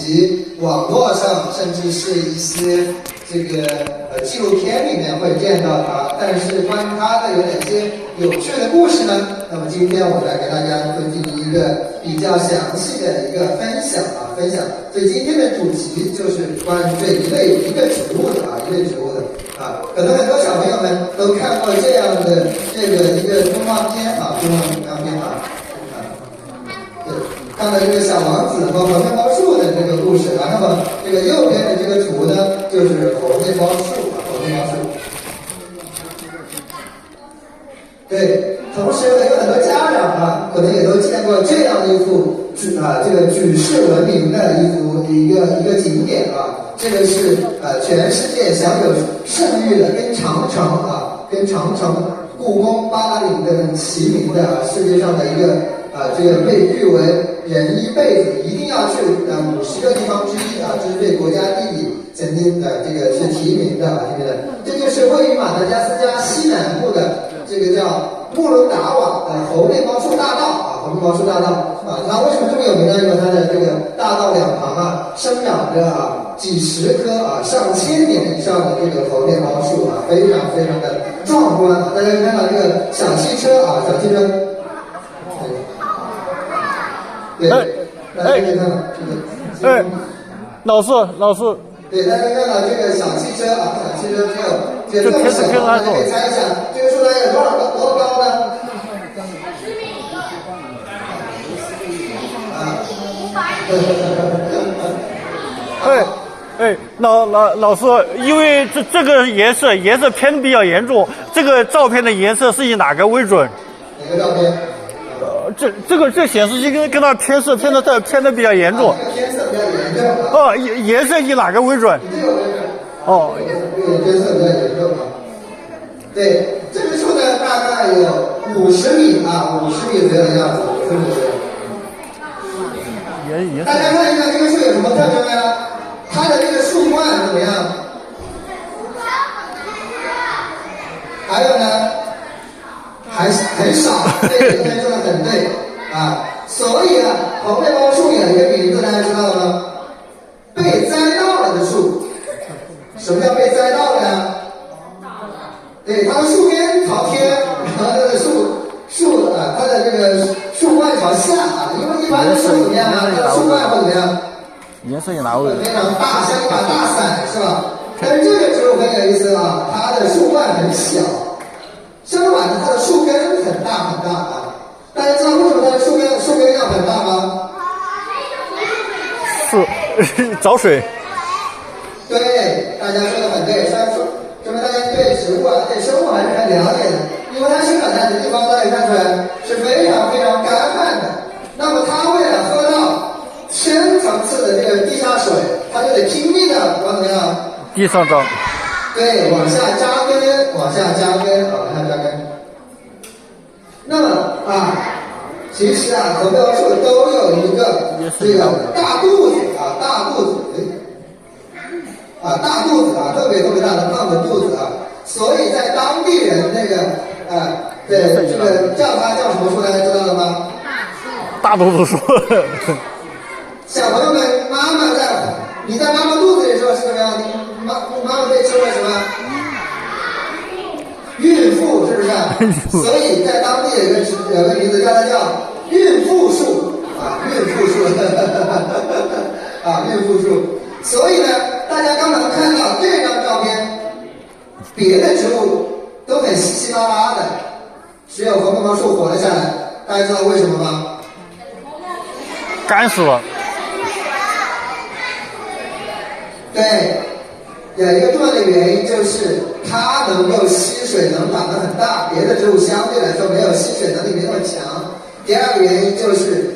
及网络上，甚至是一些这个纪录片里面会见到它。但是关于它的有哪些有趣的故事呢？那么今天我来给大家进行一个比较详细的一个分享。所以今天的主题就是关于这一类植物的可能很多小朋友们都看过这样的一个动画片对，看到一个小王子和红面包树的这个故事那么这个右边的这个图呢，就是红面包树。对，同时有很多家长可能也都见过这样一幅这个举世闻名的一个景点这个是全世界享有盛誉的，跟长城、故宫、巴黎的齐名的世界上的一个这个被誉为人一辈子一定要去50个地方之一这是被国家地理曾经这个是提名的这就是位于马达加斯加西南部的这个叫穆伦达瓦的猴面包树大道它为什么这么有名呢？因为它的这个大道两旁生长着几十棵上千年以上的这个猴面包树非常非常的壮观大家看到这个小汽车对，大家可以看到这个老师，对，大家看到这个小汽车只有这么小大家可以猜一下，这个树大概有多高呢？老师，因为这个颜色偏的比较严重，这个照片的颜色是以哪个为准？哪个照片？这显示器跟它偏的比较严重。偏色比较严重。颜色以哪个为准？这个为准。偏色比较严重对，这个树呢大概有50米50米左右的样子。大家看一下这个树有什么特征呀？它的这个树冠怎么样？还有呢？还很少，对，今天说的很对所以红面包树有一个名字，大家知道了吗？被栽到了的树。什么叫被栽到了呀？对，它的树根朝天，然后它的它的这个树冠朝下因为一般的树怎么样它的树冠会怎么样？颜色以哪位？非常大，像一把大伞是吧？但是这个植物很有意思它的树冠很小。相反的，它的树根很大大家知道为什么它的树根要很大吗？找水。对，大家说的很对，说明大家对植物对生物还是很了解的。因为它生长在的地方，大家看出来是非常非常干旱的。那么它为了喝到深层次的这个地下水，它就得拼命的往怎么样？地上长。对，往下扎根。那么其实猴面包树都有一个这个大肚子特别大的胖的肚子所以在当地人对这个叫它叫什么树，大家知道了吗？大肚子树。小朋友们，你在妈妈肚子里的时候是什么样？妈妈被称为什么？孕妇是不是？所以在当地有个名字叫孕妇树孕妇树。所以呢，大家刚才看到这张照片，别的植物都很稀稀拉拉的，只有红面包树活了下来。大家知道为什么吗？干死了。对，有一个重要的原因就是它能够吸水，能长得很大，别的植物相对来说没有吸水能力没那么强。第二个原因就是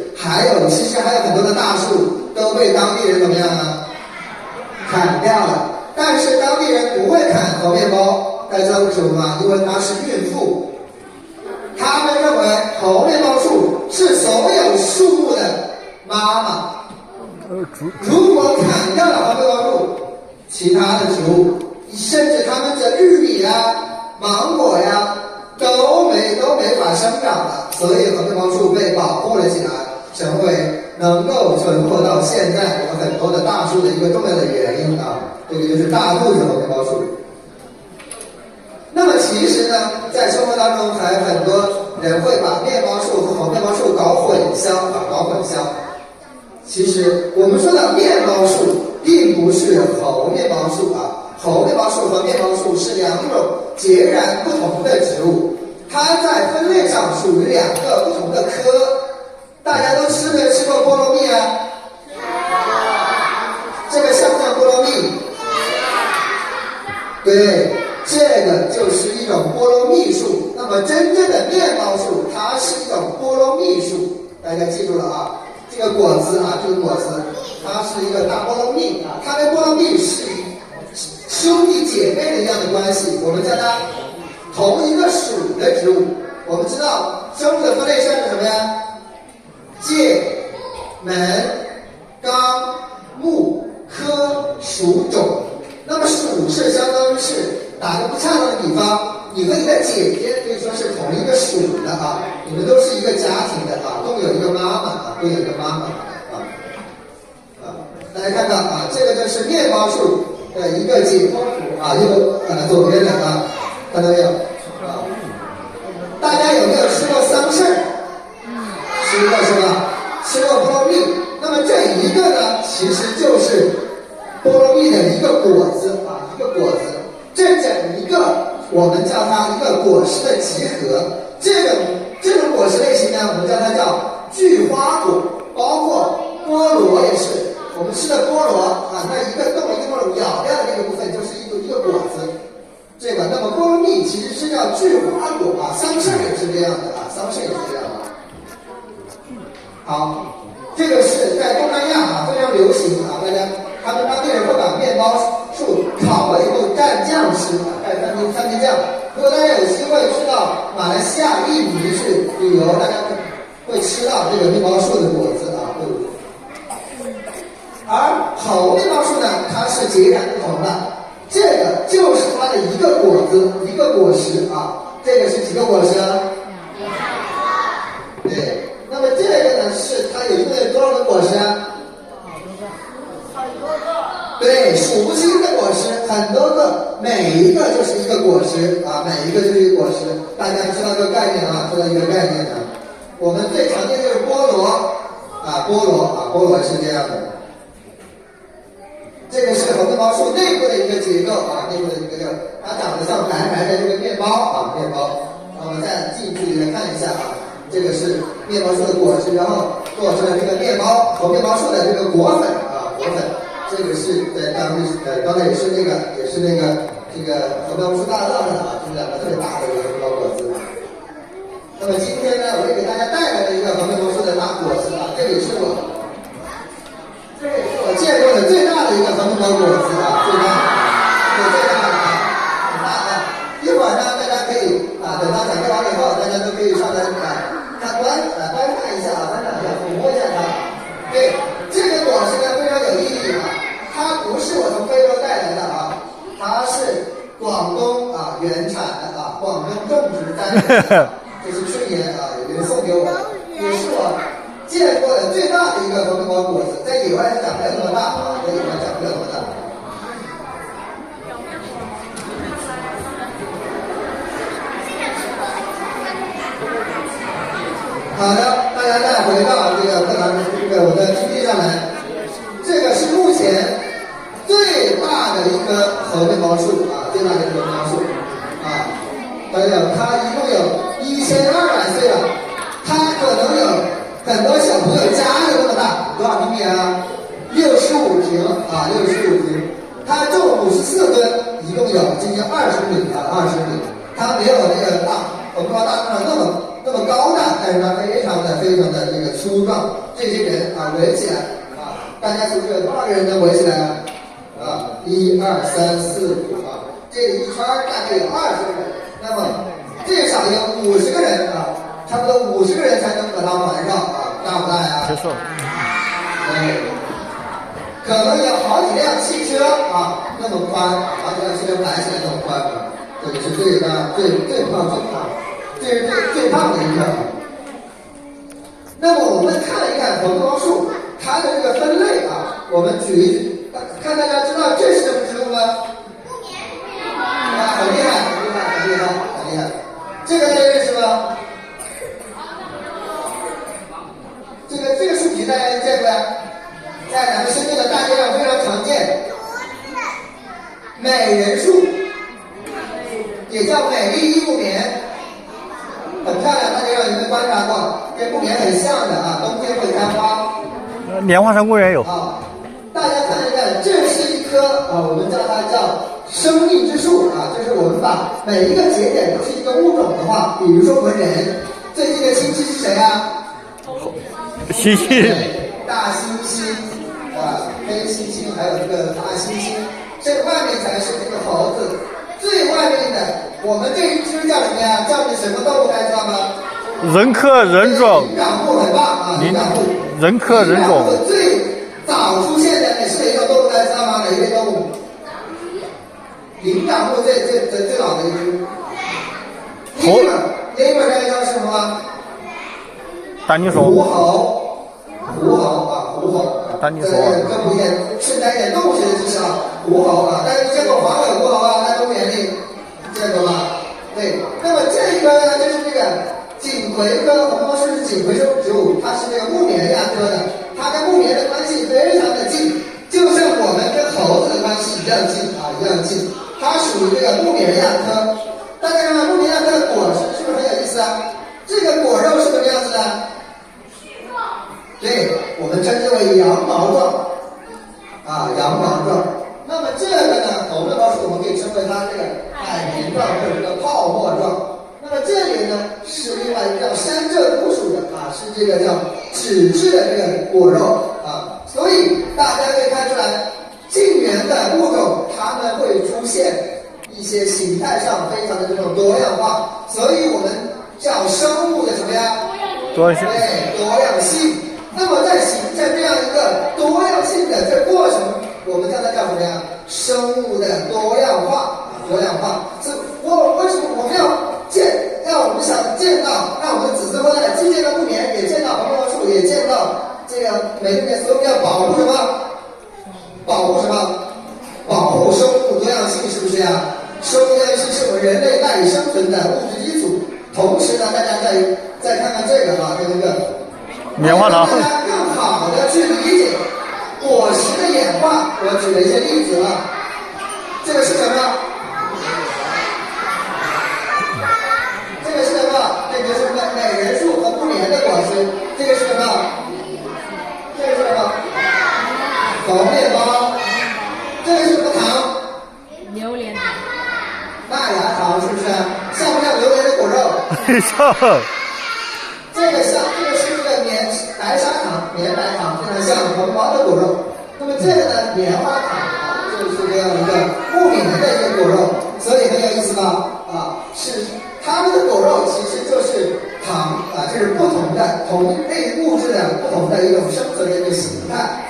其实还有很多的大树都被当地人怎么样砍掉了，但是当地人不会砍猴面包，大家知道为什么吗？因为它是孕妇，他们认为猴面包树是所有树木的妈妈。如果砍掉了猴面包树，其他的植物，甚至它们的玉米芒果都没法生长了。所以猴面包树被保护了起来，成为能够存活到现在，有很多的数的一个重要的原因啊，这个就是大肚子猴面包树。那么其实呢，在生活当中还很多人会把面包树和猴面包树搞混淆啊，搞混淆。其实我们说的面包树，并不是猴面包树啊，猴面包树和面包树是两种截然不同的植物，它在分类上属于两个不同的科。大家都没有吃过菠萝蜜啊？这个像不像菠萝蜜？对，这个就是一种菠萝蜜树。那么真正的面包树，它是一种菠萝蜜树，大家记住了啊。这个果子啊，这个果子，它是一个大菠萝蜜啊，它跟菠萝蜜是兄弟姐妹的一样的关系，我们叫它同一个属的植物。我们知道生物的分类是按照什么呀？界、门、纲、目、科、属、种。那么属是相当于是打个不恰当的比方，你和你的姐姐可以说是同一个属的啊，你们都是一个家庭的啊，共有一个妈妈啊，共有一个妈妈大家看到啊，这个就是面包树的一个解剖图啊，左边的啊，看到没有啊？大家有没有吃过桑葚？吃过是吧？吃过菠萝蜜。那么这一个呢，其实就是菠萝蜜的一个果子啊，一个果子。这整一个我们叫它一个果实的集合。这种果实类型呢，我们叫它叫聚花果，包括菠萝也是。我们吃的菠萝啊，那一个洞一个洞咬掉的那个部分就是一个果子。这个，那么菠萝蜜其实是叫聚花果啊，桑葚也是这样的啊，桑葚也是这样的。好，这个是在东南亚啊非常流行啊，他们当地人会把面包树烤了以后蘸酱吃啊，蘸番茄酱。如果大家有机会去到马来西亚印尼去旅游，大家会吃到这个面包树的果子啊，而猴面包树呢，它是截然不同的。这个就是它的一个果子，一个果实啊。这个是几个果实啊？对。那么这个呢，是它有一共有多少个果实啊？对，数不清的果实，很多个，每一个就是一个果实啊，每一个就是一个果实。大家知道这个概念啊，知道一个概念啊。我们最常见就是菠萝啊，菠萝是这样的。这个是猴面包树内部的一个结构啊，内部的一个结构，它长得像白白的这个面包啊，面包。我们再近距离来看一下啊，这个是面包树的果实，然后做出来这个面包猴面包树的这个果粉啊，果粉。这个是在刚才也是那个这个猴面包树大道上啊，这两个特别大的一个面包果子。那么今天呢，我也给大家带来了一个猴面包树的大果子啊，这也是我见过的最大的一个猴面包果子啊，最大的啊，很大啊。一会儿呢，大家可以啊，等到讲课完以后，大家都可以上来参观观看一下啊，观察一下，抚摸一下它。对，这个果实呢非常有意义啊，它不是我从非洲带来的啊，它是广东啊原产的啊，广东种植栽培的，这是去年啊有人送给我的，也是我见过的最大的一个猴面包果子，在野外是长不了那么大啊，在野外长不了那么大。好的，大家再回到这个课堂我的 PPT 上来，这个是目前最大的一棵猴面包树啊，最大的一棵猴面包树啊，大家它一共有1200岁了，它可能有很多小朋友家有那么大，多少平米啊？65平啊，65平。它重54吨，一共有接近20米啊，20米。它没有那个我们说大树上那么高大，但是它非常的这个粗壮。这些人啊围起来啊，大家数数有多少个人能围起来啊？1、2、3、4、5啊，这一圈大概有20个人，那么至少有50个人啊，差不多50个人才能把它环绕啊，大不大呀？接受。可能有好几辆汽车啊，那么宽，好几辆汽车排起来那么宽啊，这个是最胖的一个。那么我们看一看猴面包树，它的这个分类啊，我们举在咱们身边的大街上非常常见。美人树，也叫美丽伊木棉，很漂亮，大街上有没有观察过？跟木棉很像的啊，冬天会开花。莲花山公园有。啊，大家看一看，这是一棵啊，我们叫它叫生命之树啊，就是我们把每一个节点都是一个物种的话，比如说我们人最近的亲戚是谁啊？猩猩。大猩猩啊，黑猩猩，还有这个大猩猩，这个外面才是这个猴子，最外面的我们这一只叫什么呀？叫你什么动物来知道吗？人科人种。灵长目很棒啊，灵长目。人科人种。最早出现的是哪一种动物来知道吗？哪一类动物？灵长目最老的一只。lemur 这个叫什么吗？大泥鼠。狐猴。狐猴啊，狐猴。大泥鼠。科普一点，顺带一点动物学的知识啊，狐猴啊，大家见过黄尾狐猴啊？在动物园里见过吗？对，那么这个呢，就是这个锦葵科红毛树是锦葵植物，它是这个木棉亚科的，它跟木棉的关系非常的近，就像我们跟猴子的关系一样近啊，一样近。它属于这个木棉亚科。大家看看木棉亚科的果实是不是很有意思啊？这个果肉是什么样子的？对，我们称之为羊毛状啊，羊毛状。那么这个呢，红面包树我们可以称为它这个海绵状或者这个泡沫状。那么这里呢是另外一个叫山柘古属的啊，是这个叫脂质的这个果肉啊，所以大家可以看出来，近缘的物种它们会出现一些形态上非常的这种多样化，所以我们叫生物的什么呀？多样性。对，多样性。那么在形成这样一个多样性的这过程，我们叫它叫什么呀？生物的多样化啊，多样化。为什么我们要我们想见到，让我们的子孙后代既见到木棉，也见到红毛树，也见到这个美丽棉，所以我们要保护什么？保护什么？保护生物多样性，是不是呀？生物多样性是我们人类赖以生存的物质基础。同时呢，大家再看看这个啊，这个棉花糖。大家更好的去理解果实的演化。我举了一些例子啊，这个是什么？这个是什么？这个是美人树和木棉的果实。这个是什么？这个是什么？红面包。这个是什么糖？榴莲糖。麦芽糖，是不是？像不像榴莲的果肉？像。这个是这个白砂糖，绵白糖，非常像红毛的果肉。那么这个呢，棉花糖啊，就是这样一个木棉的一个果肉，所以很有意思吧？啊，是它们的果肉其实就是糖啊，这是不同的同类物质的不同的一种生存的一个形态。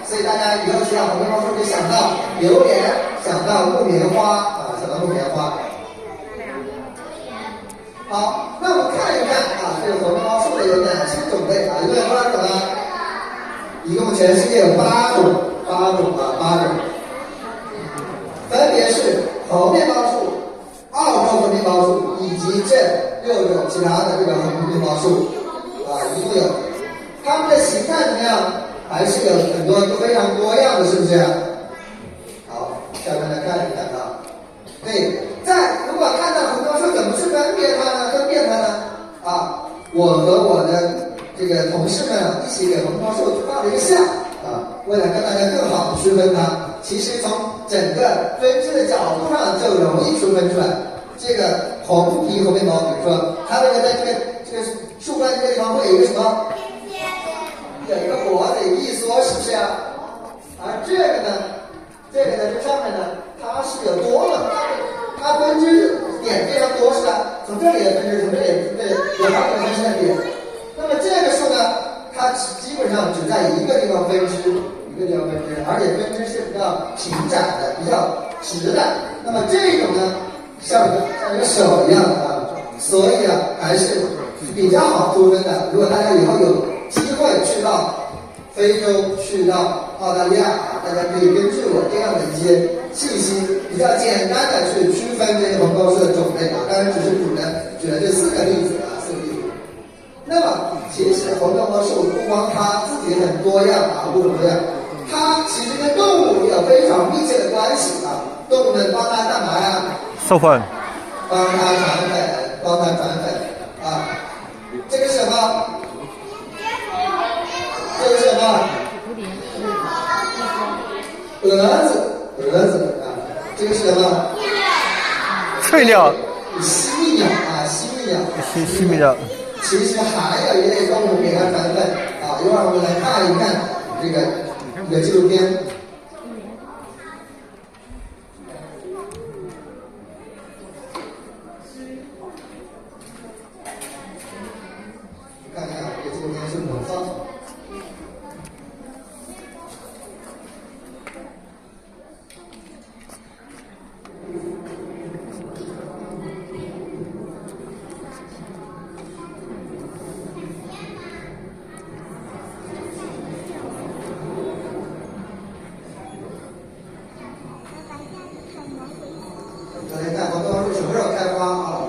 所以大家以后提到红面包树，就想到榴莲，想到木棉花啊，想到木棉花。好，那我们看一看啊，这个红面包树的有哪些种类啊？一共有多少种啊？一共全世界有8种，分别是红面包树、澳洲红面包树以及这6种其他的这个红面包树啊，一共有。它们的形态怎么样？还是有很多都非常多样的，是不是？好，下面来看一看啊。对，如果看到红面包树，怎么去分辨它呢？啊，我和我的这个同事们一起给红面包树画了一个像啊，为了跟大家更好的区分它，其实从整个分支的角度上就容易区分出来。这个红皮红面包，比如说它在这个树冠这个地方会有一个什么？有一个脖子，有一缩，是不是啊？而这个呢，这上面呢，它是有多了，它分支点非常多，是吧？从这里也分支，从这里也分支，有好几个分支的点。那么这个树呢，它基本上只在一个地方分支，而且分支是比较平展的，比较直的。那么这种呢，像一个手一样的啊，所以啊，还是比较好区分的。如果大家以后有机会去到非洲，去到澳大利亚，大家可以根据我这样的一些信息，比较简单的去区分这些红包树的种类啊。当然只是举了这4个例子啊，4个例子。那那么其实红豆魔术不光它自己很多样啊，物种多样，它其实跟动物有非常密切的关系啊。动物们帮它干嘛呀？授粉，帮它转粉，帮它转粉啊。这个是什么？这个是什么？蛾子啊。这个是什么？翠鸟，犀蜜鸟啊，犀蜜鸟。西米鸟。其实还有一类动物给它转粉啊，一会儿我们来看一看这个纪录片。看看这个纪录片是怎么放。大家看红豆树什么时候开花啊？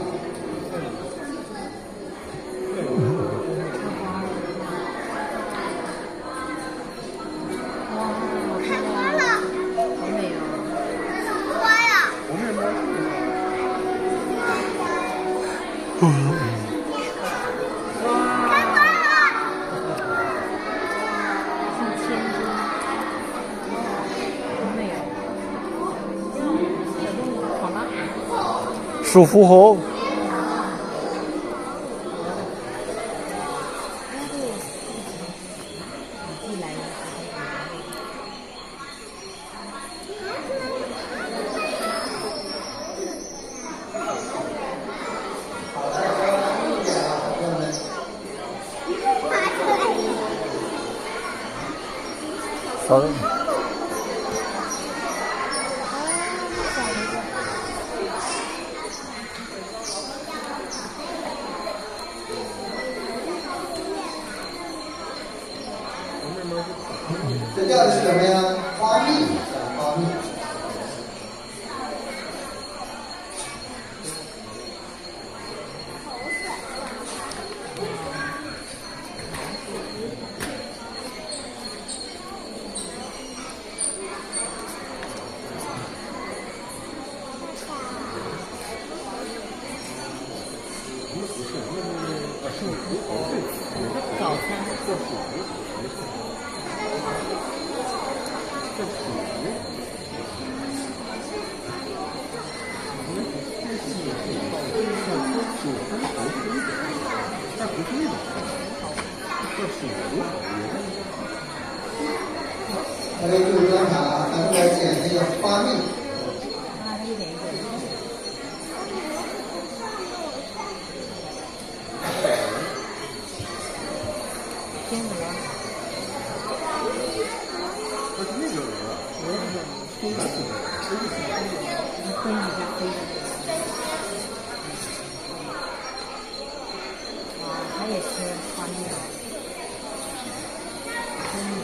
开花了，好美哦！这什么花呀？开花了！像千金，好美哦！小动物好吗？属狐猴。一来了。好的，稍微注意点啊，朋友们。好的。这掉的是什么呀？花蜜啊，花蜜。早餐。大家注意观察啊，咱们来捡那个花蜜。啊，一点一点。天鹅。飞的，飞一下飞的。哇，它也吃花蜜了。天鹅。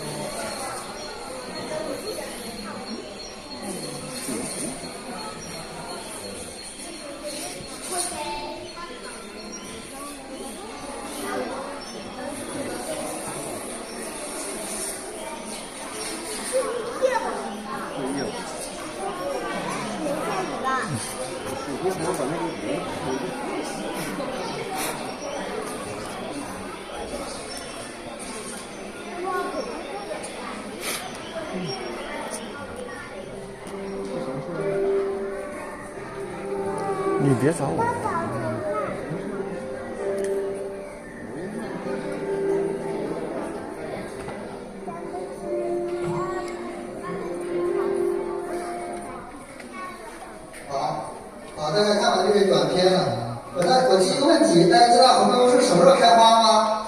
你别找我。好，大家看完这个短片了。我提一个问题，大家知道红豆树什么时候开花吗？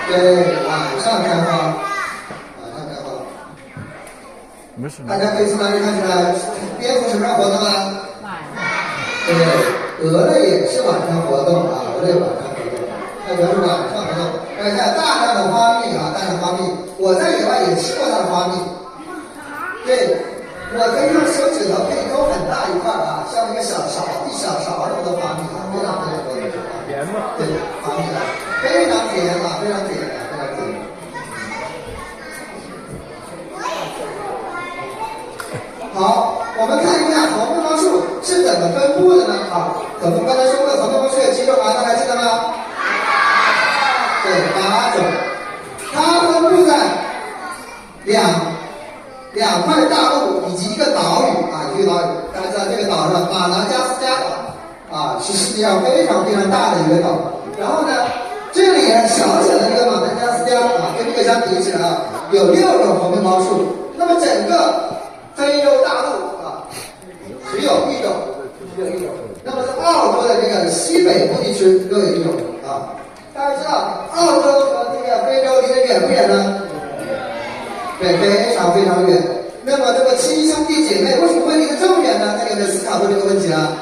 对，晚上开花。晚上开花。没事。大家可以从哪里看出来？蝙蝠什么时候活动啊？晚上。对，鹅类也是晚上活动啊，鹅类晚上活动，那主要是晚上活动。大家看大量的花蜜啊，大量花蜜，我在野外也吃过它的花蜜。对，我可以用手指头可以勾很大一块啊，像一个小勺，一小勺那么多花蜜啊，非常非常多的。甜吗？对，好起来，非常甜啊，非常甜，非常甜。好，我们看一下红面包树是怎么分布的呢？啊，我们刚才说过，红面包树有几种啊？大家记得吗？对，8种。它分布在两块大陆以及一个岛屿啊，一个岛屿。大家知道这个岛上马达加斯加岛啊，是世界上非常非常大的一个岛。然后呢，这里小小的这个马达加斯加啊，跟这个相比起来啊，有6种红面包树。那么整个非洲大陆啊，只有一种。那么在澳洲的这个西北部地区都有一种啊。大家知道澳洲和这个非洲离得远不远呢？对，非常非常远。那么这个亲兄弟姐妹为什么会离得这么远呢？大家有没有思考过这个问题啊？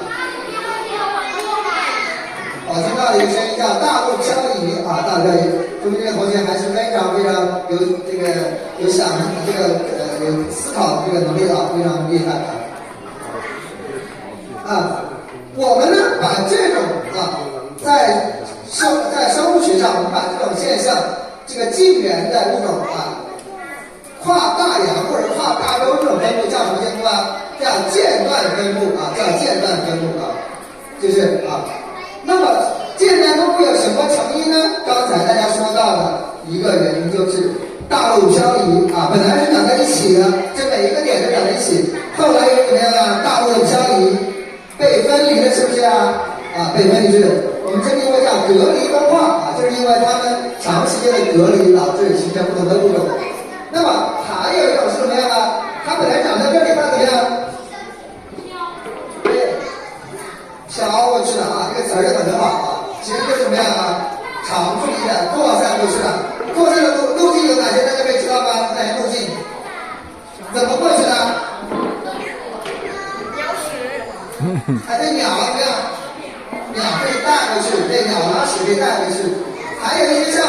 听到了一个声音叫大陆漂移啊，大陆漂移。说明这个同学还是非常非常有这个有想这个有思考这个能力啊，非常厉害啊。我们呢把这种啊在生物学上，我们把这种现象，这个近缘的物种啊，跨大洋或者跨大洲这种分布叫什么分布啊？叫间断分布啊，叫间断分布啊，就是啊。那么间断分布有什么成因呢？刚才大家说到的一个原因就是大陆漂移啊，本来是长在一起的，这每一个点都长在一起，后来又怎么样啊？大陆的漂移被分离了，是不是啊？被分离是。我们这因为叫隔离分化啊，就是因为它们长时间的隔离导致形成不同的物种。那么还有一种是什么样啊？它本来长在这里，它怎么样？对，飘过去了啊！这个词儿用的很好啊。其实就是什么样啊？长距离的扩散过去了。扩散的路径有哪些？大家可以知道吗？哪些路径？怎么过去的？鸟屎。对，鸟怎么样？鸟可以带回去，对，鸟拉屎可以带回去。还有一些像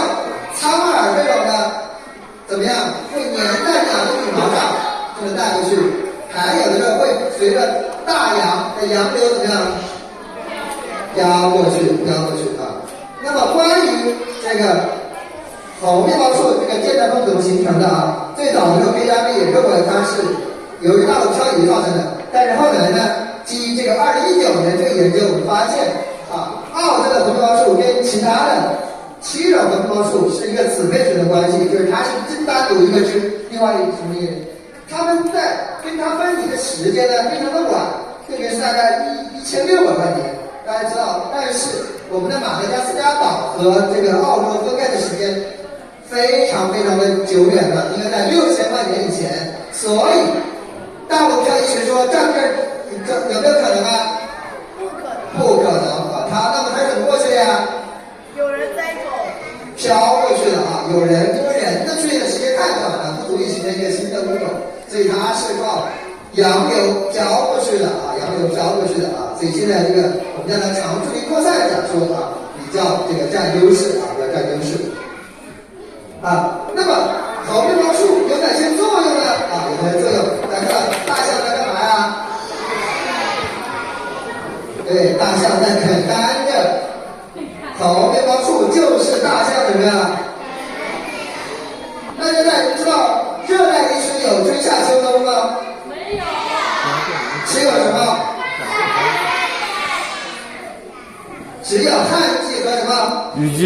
苍耳这种的，怎么样？会粘在鸟的羽毛上，就能带回去。还有的时候会随着大洋的洋流怎么样？飘过去啊。那么关于这个红面包树这个间断分布怎么形成的啊？最早的时候科学家们也认为它是由于大陆漂移造成的，但是后来呢，基于这个2019年这个研究，我们发现啊，澳洲的红面包树跟其他的7种红面包树是一个姊妹群的关系，就是它是单独一个枝，另外一个什么意思？它们在跟它分离的时间呢非常的晚，特别是大概1600万年。大家知道，但是我们的马达加斯加岛和这个澳洲分开的时间非常非常的久远了，应该在6000万年以前。所以大陆漂移学说站这儿有没有可能啊？不可能啊！那么它是怎么过去的呀？有人在走，飘过去的啊！有人，因为人的出现的时间太短了，不足以形成一个新的物种，所以它是靠洋流飘过去的啊，洋流飘过去的啊。所以现在这个我们叫它长距离扩散假说啊，比较这个占优势啊，比较占优势啊。那么红面包树有哪些作用呢？啊，有哪些作用？大家看大象在干嘛呀？对，大象在啃甘蔗。红面包树就是大象怎么样？那现在知道热带地区有春夏秋冬吗？没有。只有什么？只有旱季和什么？雨季。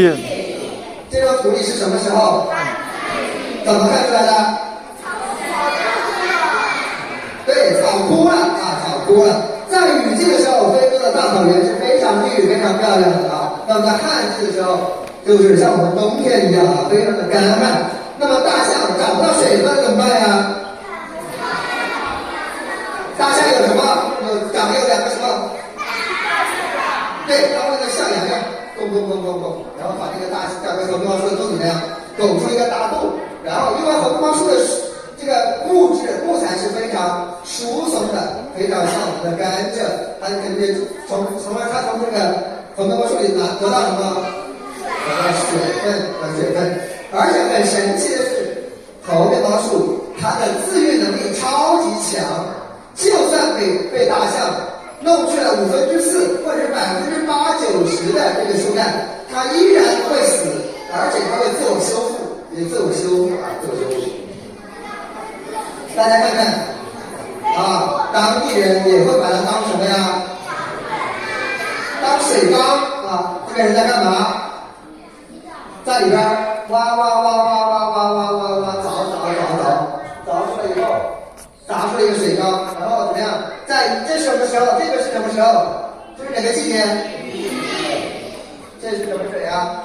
这张图里是什么时候？怎么看出来的？对，草枯了啊，草枯了。在雨季的时候，非洲的大草原是非常绿、非常漂亮的啊。那么在旱季的时候，就是像我们冬天一样啊，非常的干旱。那么大象找不到水分怎么办呀？大象有什么？长得有2个什么？对，它会像羊一样拱，然后把这个大红面包树的肚怎么样？拱出一个大肚。然后因为红面包树的这个木材是非常疏松的，非常像我们的甘蔗，它肯定从这个红面包树里得到什么？得到水分。而且很神奇的是，红面包树它的自愈能力超级强，就算被大象弄去了4%或者是8、90的这个树干，它依然会死，而且它会自我修复，自我修复。大家看看啊，当地人也会把它当什么呀？当水缸啊。这个人在干嘛？在里边挖，凿出来以后，砸出了一个水缸，然后怎么样？这是什么时候？这个是什么时候？这是哪个季节？这是什么水啊？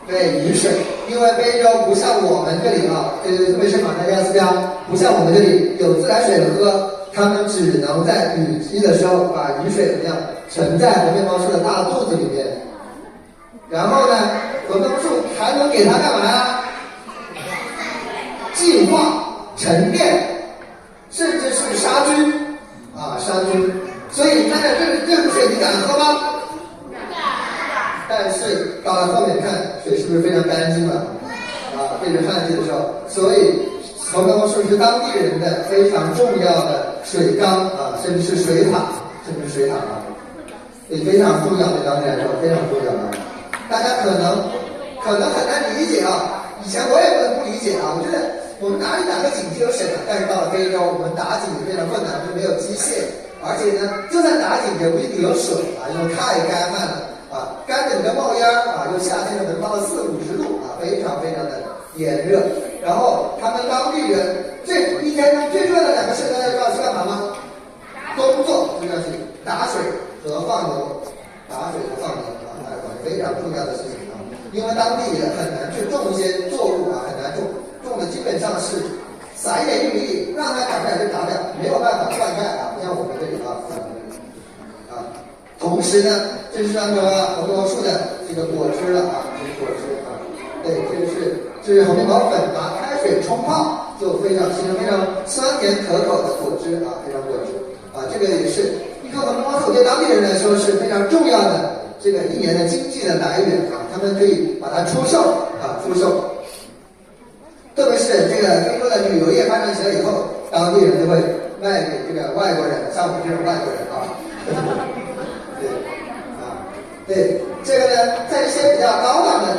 对，雨水。因为非洲不像我们这里啊，特别是马达加斯加，不像我们这里有自来水喝，他们只能在雨季的时候把雨水怎么样沉在红面包树的大肚子里面。然后呢，红面包树还能给它干嘛呀？净化、沉淀，甚至是杀菌啊，杀菌。所以你看看这个水你敢喝吗？但是到了后面看水是不是非常干净了啊？这是旱季的时候，所以红面包树是当地人的非常重要的水缸啊，甚至是水塔啊，也非常重要，对当地来说非常重要啊。大家可能很难理解啊，以前我也不理解啊，我觉得我们哪里打个井就有水了，但是到了非洲，我们打井非常困难，就没有机械，而且呢，就算打井也不一定有水啊，因为太干旱了啊，干的你跟冒烟啊，就夏天能到了40、50度啊，非常的炎热。然后他们当地人一天中最重要的2个事，大家知道是干嘛吗？工作就要去打水和放牛，非常重要的事情啊，因为当地人很难去种一些作物啊，很难种的基本上是撒一点玉米粒，让它长出来就长了，没有办法灌溉啊，不像我们这里啊。同时呢，这是那个红面包树的这个果汁了啊，这是果汁啊，对，这是红面包粉，拿开水冲泡就形成非常酸甜可口的果汁啊，非常果汁啊，这个也是一棵红面包树对当地人来说是非常重要的。这个一年的经济的来源啊，他们可以把它出售，特别是这个非洲的旅游业发展起来以后，当地人就会卖给这个外国人，像我们这种外国人啊，对，这个呢，在一些比较高档的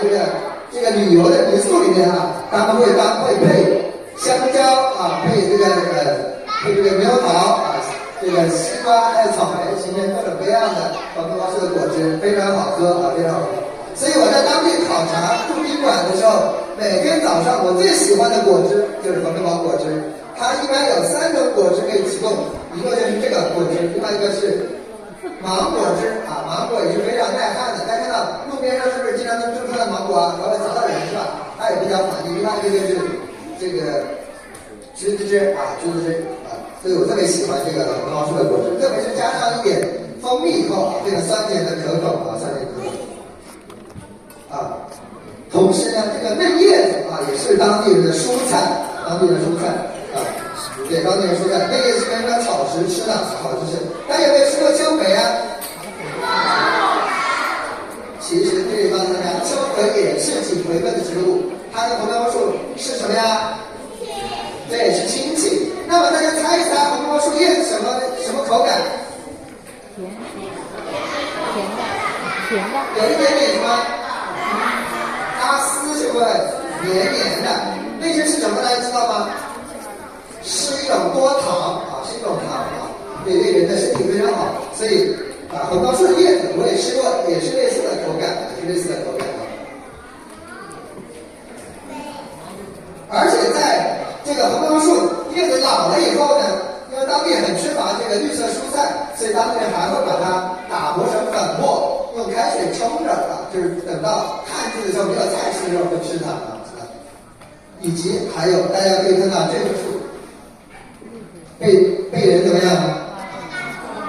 这个旅游的民宿里面啊，他们会配香蕉啊，配这个猕猴桃啊。这个西瓜还有草莓，形成各种各样的红面包树的果汁，非常好喝啊，非常好喝。所以我在当地考察住宾馆的时候，每天早上我最喜欢的果汁就是红面包果汁。它一般有3种果汁可以提供，一个就是这个果汁，另外一个是芒果汁啊，芒果也是非常耐旱的。大家看到路边上是不是经常能种出来芒果啊？还会砸到人是吧？它也比较反应。另外一个就是这个橘子汁啊，所以我特别喜欢这个红面包树的果汁，特别是加上一点蜂蜜以后，这个酸甜的可口啊，同时呢，这个嫩叶子啊，也是当地人的蔬菜啊，对，当地人蔬菜，嫩叶子是跟着草食吃的，好吃。大家有没有吃过秋葵啊？其实这里告诉大家，秋葵也是茎葵科的植物，它的红面包树是什么呀？对，是亲戚。那么大家猜一猜，红面包树叶是什么口感？甜的，有一点点什么？阿丝是不是黏的？那些是什么？大家知道吗？是一种多糖啊，对人的身体非常好。所以红面包树的叶子我也吃过，也是类似的口感，而且在这个红面包树叶子老了以后呢，因为当地很缺乏这个绿色蔬菜，所以当地人还会把它打磨成粉末，用开水冲着啊，就是等到旱季的时候没有菜吃的时候会吃它啊。以及还有大家可以看到这棵树被人怎么样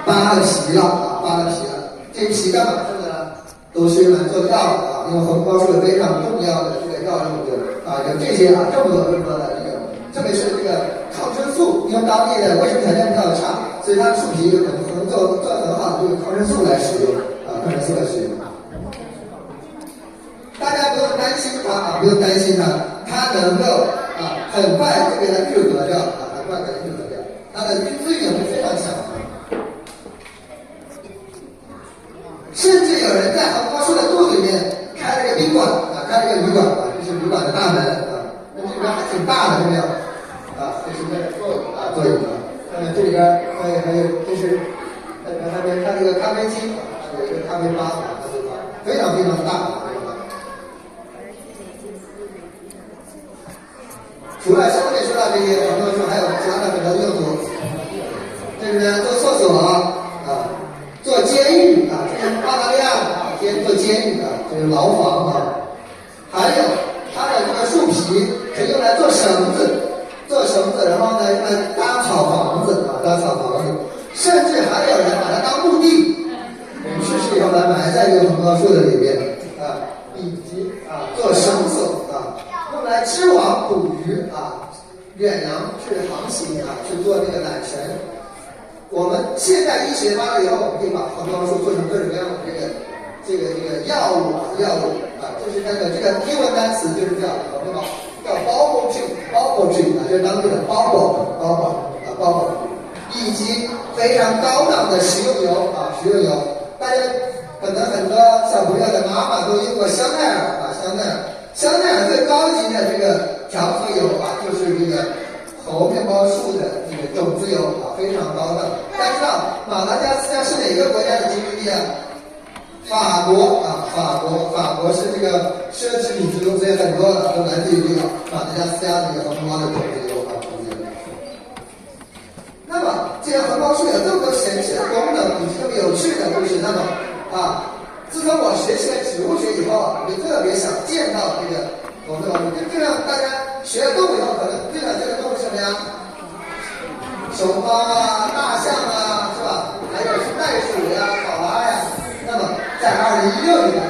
扒了皮了。这些皮干嘛做的呢？都是用来做药的啊，因为红面包树有非常重要的这个药用有这些这么多的特别是这个抗生素，因为当地的卫生条件比较差，所以它树皮能做很好的这个抗生素来使用。大家不用担心它能够很快就给它愈合掉，它的菌丝也会非常强。至有人在横光树的肚子里面开了个宾馆啊，开了个旅馆啊，这是旅馆的大门啊，那这里边还挺大的，有没有？啊，这是那个座椅啊，这里边还有这是那边看这个咖啡厅啊，有一个咖啡吧啊，非常非常大。除了上面说到这些，很多说还有其他的很多用途。这里面做厕所啊，做监狱啊，这是澳大利亚做监狱啊，这是牢房啊。还有它的这个树皮可以用来做绳子，然后呢用来搭草房子啊，搭草房子，甚至还有人把它当墓地，去世以后来埋在这个红高树的里面啊，以及做绳索啊。用来织网捕鱼啊，远洋去航行啊，去做那个缆绳。我们现代医学发达以后，我们可以把红高树做成各种各样的这个药物啊，就是那个这个英文单词就是叫bubble tree 啊，就是当地的 bubble， 以及非常高档的食用油啊，大家可能很多小朋友的妈妈都用过香奈儿啊，香奈儿最高级的这个调和油啊，就是这个猴面包树的这个种子油啊，非常高档。大家知道马达加斯加是哪个国家的殖民地啊？法国是这个奢侈品之都，所以很多都来自于这个马达加斯加这个猴面包的种子油啊，那么这个红包树有这么多神奇的功能，以及这么有趣的故事，那么自从我学习了植物学以后，我就特别想见到这个红包树，就让大家学了动物以后，可能对了这个动物是什么呀？熊猫啊，大象啊，是吧？还有是袋鼠呀、考拉呀。那么在2016年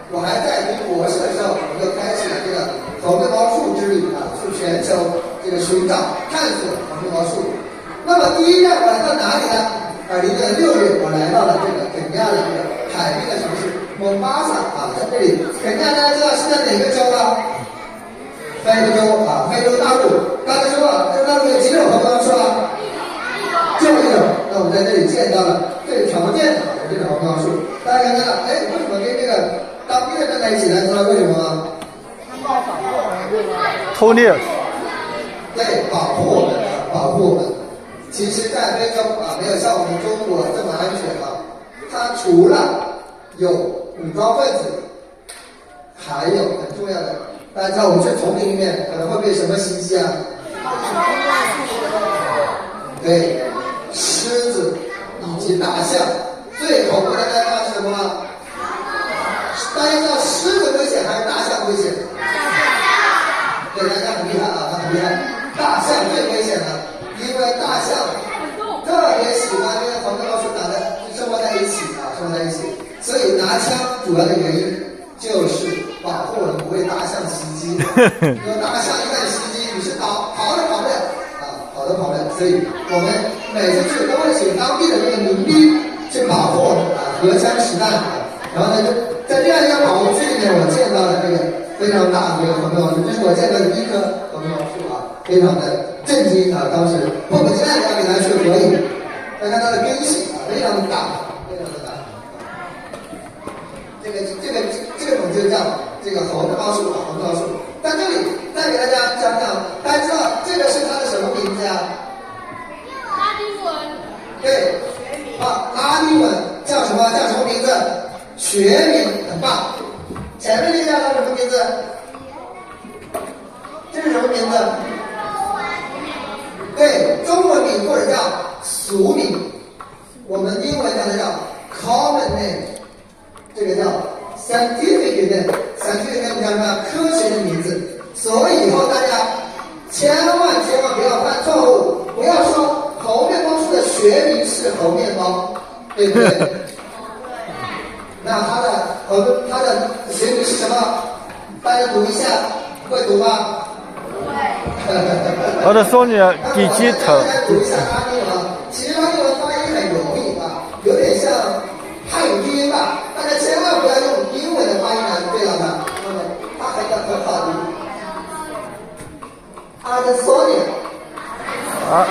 我还在读博士的时候，我们就开始了这个红面包树之旅去全球这个寻找探索红面包树。那么第一站我来到哪里呢？2006年我来到了这个肯尼亚的这个海滨的城市蒙巴萨在这里。肯尼亚大家知道是在哪个州呢？非洲非洲大陆。刚才说了，非洲大陆有几种红面包树啊？就一种。那我们在这里见到了最常见的这种红面包树。大家看到，为什么跟这个当地的站在一起呢？知道为什么吗？偷猎。对，保护我们。其实，在非洲没有像我们中国这么安全它除了有武装分子，还有很重要的，大家知道我们去丛林里面可能会被什么袭击啊？对，狮子以及大象。最恐怖的大家是什么？大家知道狮子危险还是大象危险？对，大家很厉害他很厉害。大象最危险的，因为大象特别喜欢跟黄面包树生活在一起所以拿枪主要的原因就是保护我们不被大象袭击。因为大象一旦袭击，你是跑都跑不了。所以我们每次去都会请当地的这个民兵去保护我们荷枪实弹然后呢，就在这样一个保护区里面，我见到了这个非常大的这个红面包树，这是我见到的第一棵红面包树非常的震惊当时迫不及待的要给它去合影。再看它的根系非常的大。这种就叫这个红面包树。在这里再给大家讲讲，大家知道这个是它的什么名字呀？拉丁文。对，拉丁文叫什么名字？学名很棒。前面这叫什么名字？这是什么名字？对，中文名或者叫俗名，我们英文讲的叫 common name， 这个叫 scientific name 叫什么？科学的名字。所以以后大家千万不要犯错误，不要说猴面包树的学名是猴面包，对不对？那它的学名是什么？大家读一下，会读吗？我的送你第几头？读一下拉丁文。其实拉丁文发音很容易有点像汉语拼音吧。大家千万不要用英文的发音来对到它，它很好读。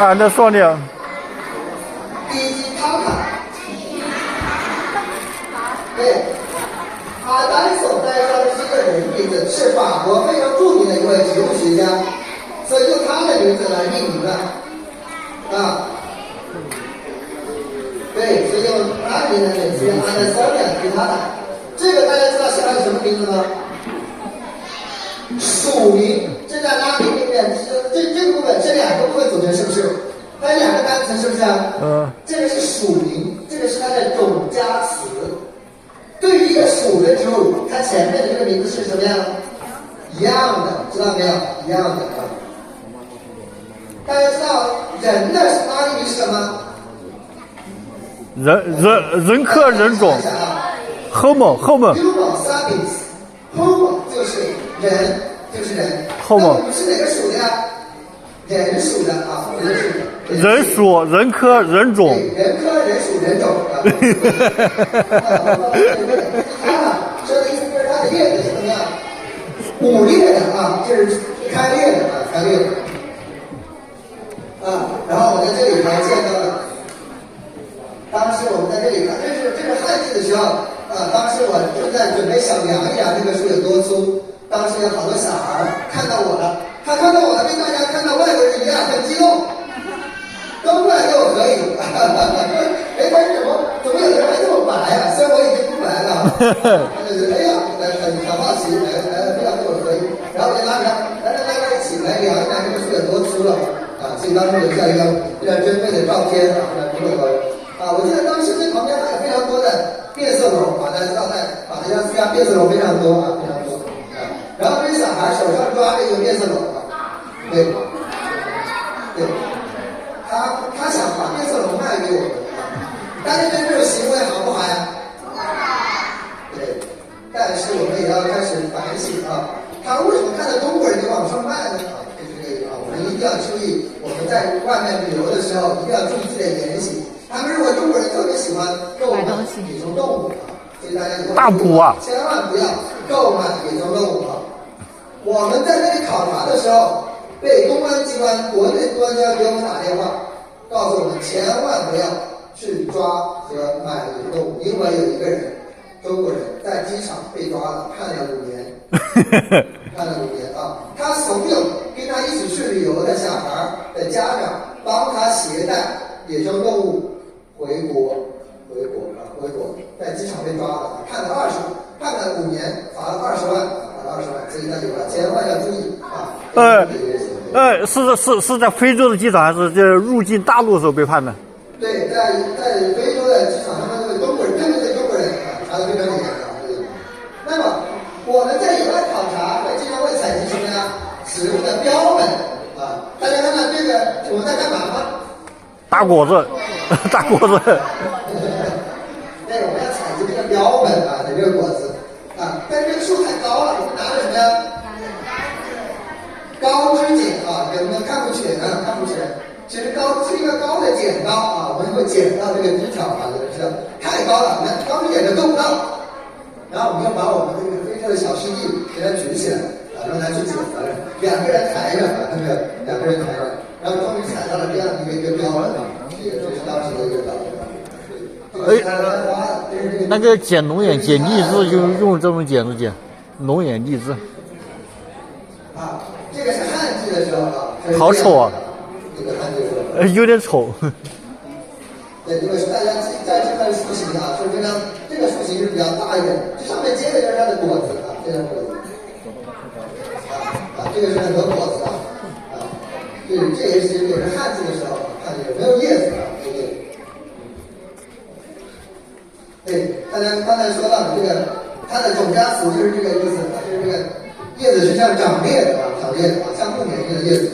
Andersonia。以及塔卡。对，阿丹索大家知道这是一个人名字，是法国非常著名的一位植物学家，所以用他的名字来命名的啊。对，所以用他的名字来接阿丹索两给他的。这个大家知道下来什么名字吗？属名，这在拉丁里面，这个部分这两个部分组成，是不是？它有两个单词，是不是啊？这个是属名，这个是它的种加词。对于一个属的植物，它前面的这个名字是什么样？一样的，知道没有？一样的啊。大家知道人的拉丁名是什么？人科人种。Homo sapiens，Homo 就是人，就是人。Homo 是哪个属的呀？人属的啊，人属人科人种。人科人属人种啊。说的意思就是它的叶子是怎么样？五裂的啊，这是开裂的啊，开裂的。啊，然后我在这里还见到了，当时我们在这里看，这是旱季的时候。当时我正在准备想量一量这个树有多粗，当时有好多小孩看到我了，他看到我了，跟大家看到外国人一样很激动，都过来跟我合影。哎，他是怎么有的人还这么白啊？虽然我已经不白了，哎呀，很好奇，非要跟我合影，然后我就拉着大家一起来量一量这个树有多粗了啊！所以当时留下一个非常珍贵的照片啊，非常珍贵的我记得当时这旁边还有非常多的变色龙大家知道在马达加斯加变色龙非常多啊，非常多啊。然后这些小孩手上抓着一个变色龙对，他想把变色龙卖给我们大家觉得这种行为好不好呀？对，但是我们也要开始反省啊，他为什么看到中国人就往上卖呢？就是这个我们一定要注意，我们在外面旅游的时候一定要注意自己的言行。他们认为中国人特别喜欢购买野生动物所以大家大补啊，千万不要购买野生动物我们在那里考察的时候，被公安机关、国内公安机关给我们打电话，告诉我们千万不要去抓和买野生动物，因为有一个人，中国人在机场被抓了，判了5年，判了5年他怂恿跟他一起去旅游的小孩的家长帮他携带野生动物回国，在机场被抓了，判了5年，罚了20万，所以大家千万要注意是在非洲的机场还是在入境大陆的时候被判的？对，在非洲的机场，他们对中国人，针对中国人查得非常严那么我们在野外考察经常会采集什么呀？植物的标本大家看看这个我们在干嘛吗？打果子。对，我们要采集这个标本的这个果子但是这个树太高了，我们拿着什么呀？高枝剪有没有看不全？其实是一个高的剪刀我们会剪到这个枝条这个太高了，那高枝剪就够不到。然后我们要把我们这个非洲的小师弟给他举起来让他去捡两个人抬着然后终于踩到了这样一个标本这是当时的一个标本。那个剪龙眼、剪荔枝就用这种剪子剪，龙眼、荔枝。这个是旱季的时候好丑啊！这个旱季的时候有点丑。对，这个是大家在这个树形是非常，这个树形是比较大一点，这上面结的就是它的果子这个果子这个是很多果子这也是旱季的时候看有没有叶子对，大家刚才说到的这个，它的种加词就是这个意思就是这个叶子是像长叶的像木棉一样的叶子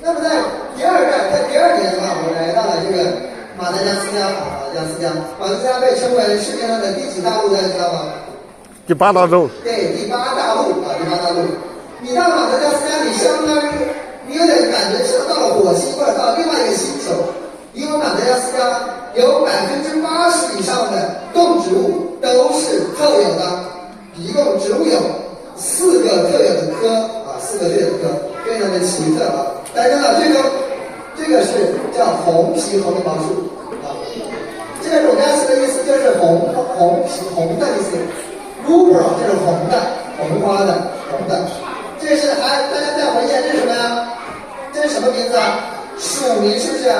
那么在第二年我来到了这个马达加斯加马达加斯加被称为世界上的第几大陆，大家知道吗？第8大洲。对，第8大陆你到马达加斯加，你相当于你有点感觉像到了火星或者到另外一个星球，因为马达加斯加有80%以上的动植物都是特有的，一共植物有4个特有的科非常的奇特大家看到这个是叫红皮红毛树这个 luminosity 的意思就是红的意思 ，rubro 就是红的，红花的，红的。这是大家再回忆，这是什么呀？这是什么名字啊？属名是不是？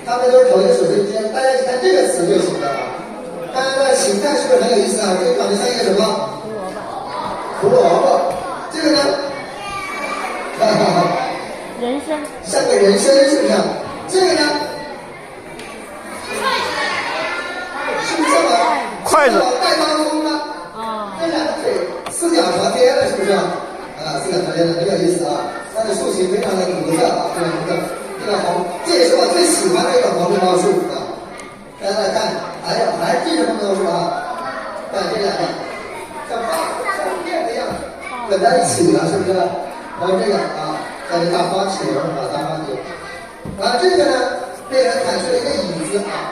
它们都是同一个属性之间，大家只看这个词就行了。看它的形态是不是很有意思啊？这个长得像一个什么？胡萝卜。这个呢？人参。像个人参是不是？这个呢？是不是像个筷子？带刀锋吗？啊。这两个腿四脚朝天的，是不是？啊，四脚朝天的很有意思啊。它的树形非常的独特啊，非常独特。这个红，这也是我最喜欢的一种红面包树啊。大家来看，还是这种红面包树啊。看这两个，像叶子一样捆在一起了，是不是？然后这个啊，像一个大花球啊，大花球。然后这个呢，被人砍出了一个椅子啊。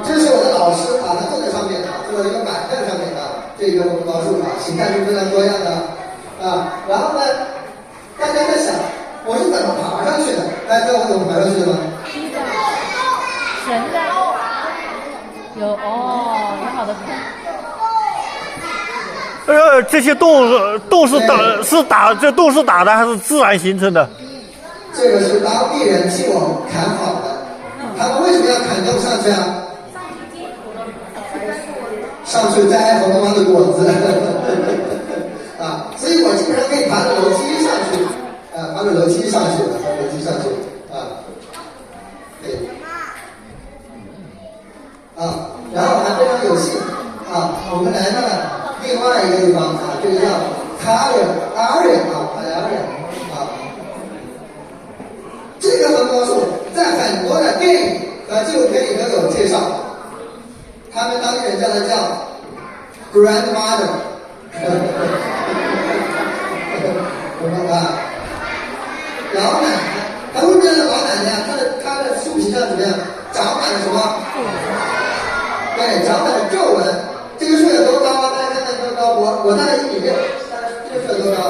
这是我的老师啊，他坐在上面啊，坐在一个板凳上面啊，这个红面包树啊，形态是非常多样的啊。然后呢，大家在想，我是怎么爬上去的？大家知道我怎么爬上去的吗？绳子有哦，有好的坑。这些洞是打的还是自然形成的？这个是当地人替我砍好的。他们为什么要砍洞上去啊？上去摘红光的果子啊，所以我基本上可以爬着楼梯上去，爬着楼梯上去，啊，对，啊，然后还非常有幸啊，我们来到另外一个地方啊，这个叫阿仁啊，这个红光树在很多的电影和纪录片里都有介绍，他们当地人叫它叫 grandmother， 老奶奶，他为什么叫老奶奶啊？她的树皮上怎么样？长满了什么？对，长满了皱纹。这个树有多高啊？大家看看多高？我大概1.6米，这个树有多高？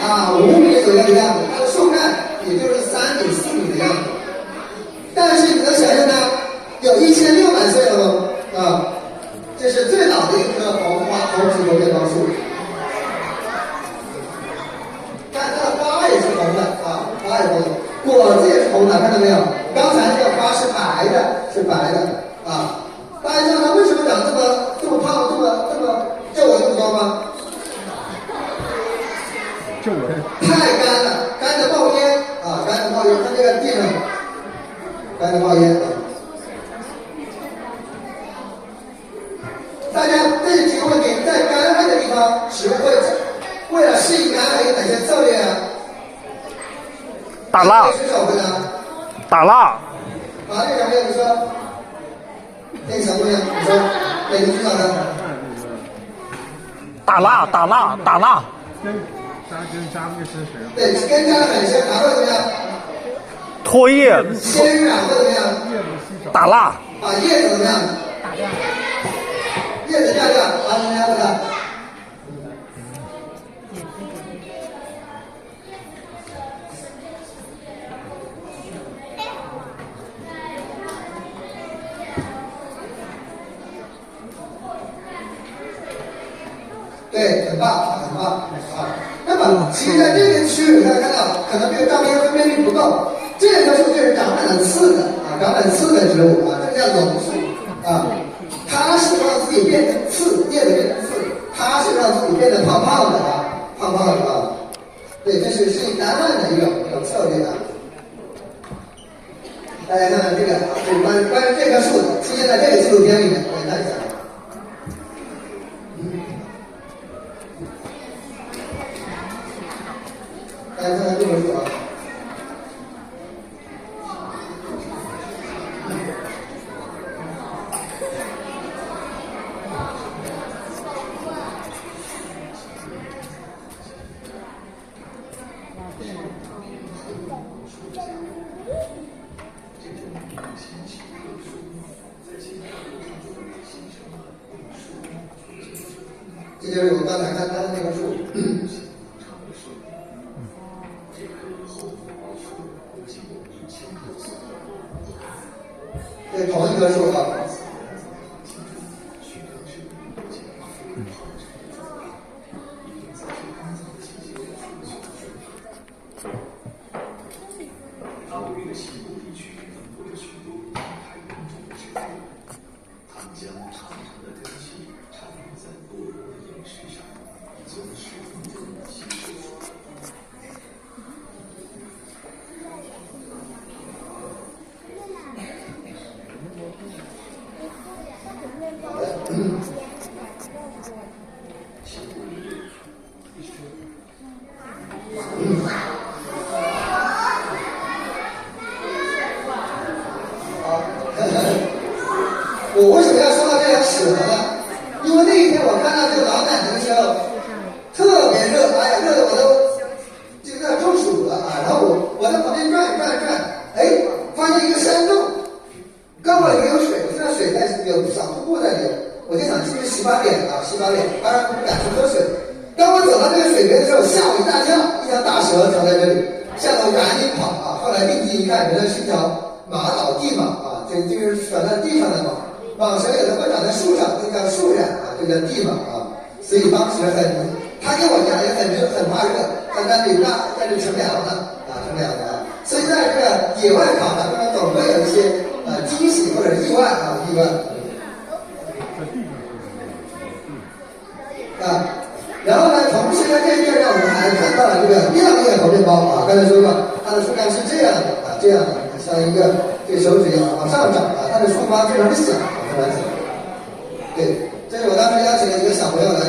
啊，5米左右的样子。它的树干也就是3米、4米的样子。但是你能想象它有1600岁了吗？啊，这是最老的一棵红皮红面包树。看它的花也是红的啊，花也是红的，果子也是红的，看到没有？刚才这个花是白的啊。大家知道它为什么长这么胖、这么皱纹这么多吗？皱纹太干了，干的冒烟啊，干的冒烟，看这个地上干的冒烟啊。大家这几个问题，在干旱的地方，植物会为了适应干旱有哪些策略啊？打蜡。举手回答。打蜡。啊，那个小朋友你说，那个小姑娘你说，哪个知道的？打蜡。扎那个深水。对，根扎的很深，还会怎么样？脱叶。鲜染会怎么样？打蜡。把叶子怎么样？打掉。叶子掉掉，啊，怎么样？对，很棒啊！那么，其实在这个区域，大家看到，可能这个照片分辨率不够。这棵树就是长满了刺的啊，长满刺的植物啊，这个叫龙树啊。它是让自己变成刺，叶子变成刺，它是让自己变得胖胖的啊，对，这是适应干旱的一种策略啊。大家看看这个，就是关于这棵树出现在这个纪录片里面，我给大家讲。大家看看这棵树啊。这就是我刚才看到的那棵树。这对，同一棵树啊。我为什么要说到这条史呢？因为那一天我看到这个老奶奶的时候，特别热，哎呀，热的我都就有点中暑了啊！然后我在旁边转，哎，发现一个山洞，刚好里面有水，我知道水在有小瀑布在里，我就想进去洗把脸啊，洗把脸，当然不敢去喝水。当我走到这个水边的时候，吓我一大跳，一条大蛇藏在这里，吓得我赶紧跑啊！后来定睛一看，原来是一条马岛地马啊，就是甩在地上的马。蟒蛇有的会长在树上，这叫树蚬啊，这叫地马啊。所以当时他跟我一样也很怕热，在这乘凉呢啊，乘凉的。所以在这个野外考察中呢，总会有一些惊喜或者意外啊，意外。然后呢，同时呢，这一页让我们还看到了这个亮叶猴面包啊，刚才说过，它的树干是这样的啊，这样的，像一个这个手指一样往上长啊，它的树花非常的小。对，这是我当时邀请了一个小朋友来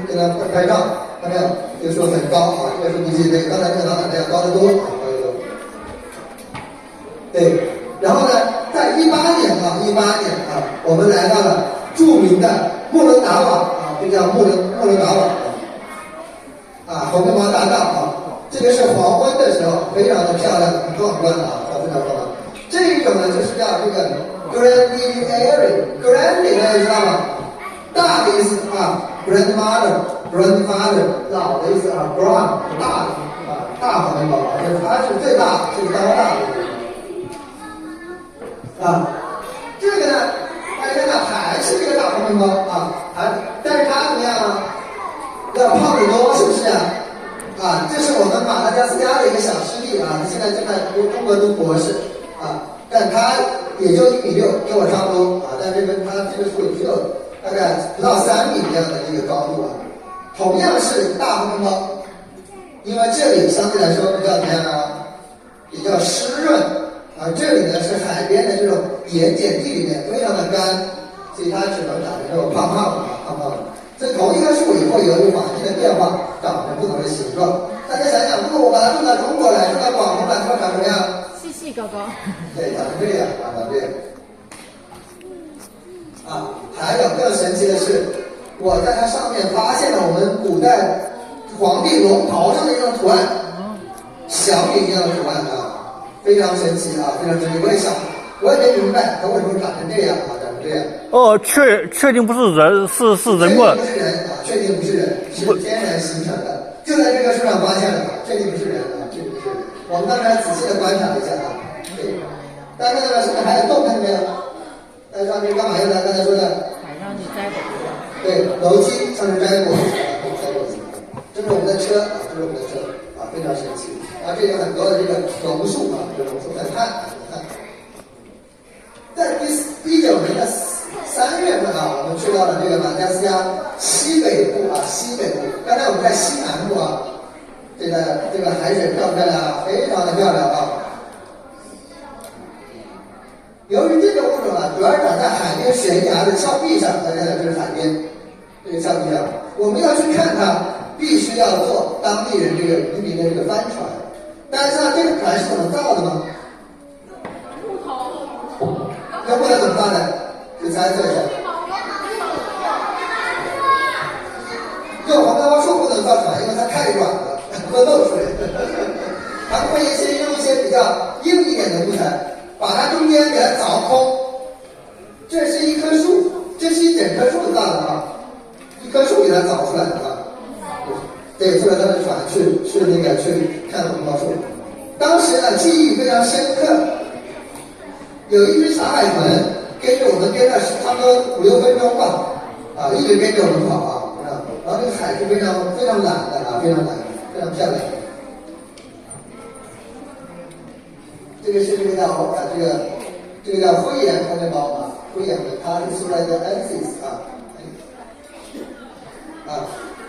跟他拍照，看到没有？这个树很高啊，这个树比起这个刚才这个老奶奶要高得多，高得多。对，然后呢，在18年啊，我们来到了著名的穆伦达瓦啊，这叫穆伦达瓦啊，红面包大道啊，这个是黄昏的时候，非常的漂亮，很壮观啊，非常壮观。这一种呢，就是叫这个 Grandfather，Grandy 大家知道吗？大的意思啊 ，Grandmother，Grandfather 老的意思啊 ，Grand 大的啊，大黄面包啊，就是它是最大、最高大的啊。这个呢，大家看到还是这个大黄面包啊，但是它怎么样呢？要胖得多，是不是啊？啊，这是我们马达加斯加的一个小师弟啊，他现在正在中国读博士啊，但他也就1.6米，跟我差不多啊，但他这个树只有大概不到3米这样的一个高度啊。同样是大黄面包，因为这里相对来说比较怎么样啊？比较湿润啊，这里呢是海边的这种盐碱地里面，非常的干，所以它只能长成这种胖胖的。这同一棵树以后由于环境的变化，长成不同的形状。大家想想，如果我把它种到中国来，种到广东来，它会长什么样？细高高。对，长成这样啊，长成这样。啊，还有更神奇的是，我在它上面发现了我们古代皇帝龙袍上的一种图案，小女一样的图案啊，非常神奇啊，非常神奇。我也没明白它为什么长成这样啊，长成这样。哦，确定不是人，是人过。不是人啊，确定不是人，是天然形成的，就在这个树上发现了，确定不是人啊，确定不是人。我们当时还仔细的观察了一下啊，对，大家看到了，上面还有洞，看见没有？在上面干嘛用的？刚才说的，海上去摘果子。对，楼梯上面摘果子，摘果子。这是我们的车啊，这是我们的车啊，非常神奇。然后这有很多的这个榕树啊，这榕树在看。在19年的3月份啊，我们去到了这个马达加斯加西北部啊，西北部。刚才我们在西南部啊，这个海水漂不漂亮啊？非常的漂亮啊。由于这个物种啊，主要长在海边悬崖的峭壁上，大家看，这是海边这个峭壁上，我们要去看它，必须要坐当地人这个渔民的这个帆船。大家知道这个船是怎么造的吗？要不然怎么办呢？去猜测一下。用黄面包树不能造船，因为它太软了，会漏水。他们会用一些比较硬一点的木材，把它中间给它凿空。这是一棵树，这是一整棵树造的啊，一棵树给它凿出来的啊。对，坐着他的船去看黄面包树。当时呢，记忆非常深刻。有一只小海豚跟着我们跟了差不多5、6分钟吧，一直跟着我们跑然后这个海是非常蓝的非常蓝，非常漂亮。这个是这个叫灰岩红面包灰岩的，它是出来的 Axis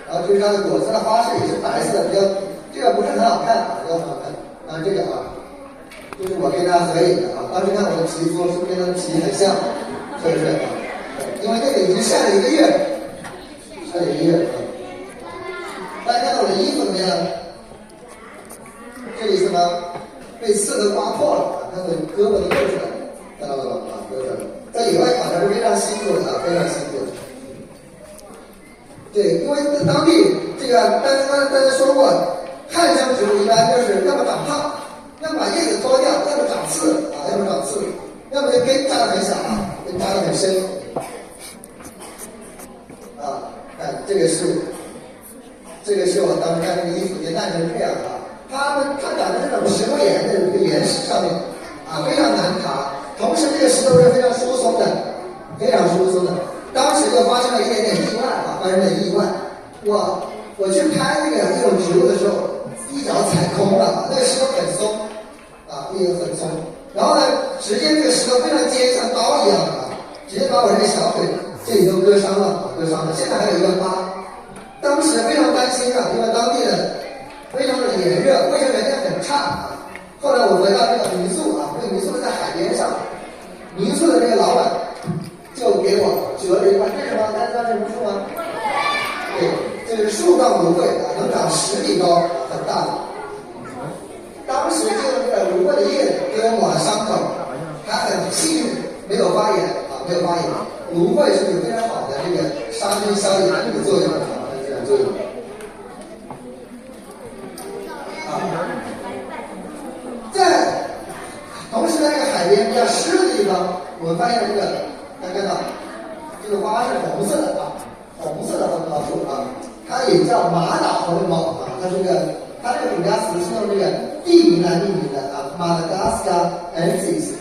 然后这是它的果子的花式也是白色的，这个不是很好看比较很好看。这个这是我跟它合影的当时看我的皮肤是不是跟它的皮很像，是不是因为这个已经晒了1个月，大家看到我的衣服怎么样？这里什么被刺都刮破了看我胳膊都露出来了，看到了吗？露出来了。在野外跑是非常辛苦的非常辛苦的。对，因为在当地这个大家说过，旱生植物一般就是要么长胖，要么把叶子脱掉，要么长刺要么这根扎得很小根扎得很深看这个是我当时看这个衣服已经烂成这样它长在这种石头岩的一个岩石上面非常难爬，同时这个石头是非常疏松的，当时就发生了一点点意外我去拍这种植物的时候，一脚踩空了，那个石头很松一个很松，然后呢，直接这个石头非常尖，像刀一样直接把我这个小腿这里都割伤了，现在还有一个疤。当时非常担心因为当地的非常的炎热，卫生条件很差后来我回到这个民宿这个民宿是在海边上，民宿的这个老板就给我折了一块，这是什么？大家知道这是什么树吗？对，这是树状芦荟能长10米高，很大的。当时就用这个芦荟的叶子给我抹了伤口，还很幸运没有发炎芦荟是有非常好的这个杀菌消炎的这个作用在同时在这个海边比较湿的地方，我们发现大家看到这个花是红色的红色的红毛树它也叫马岛红面包它这个主家词是用这个地名来命名的Madagascar ensis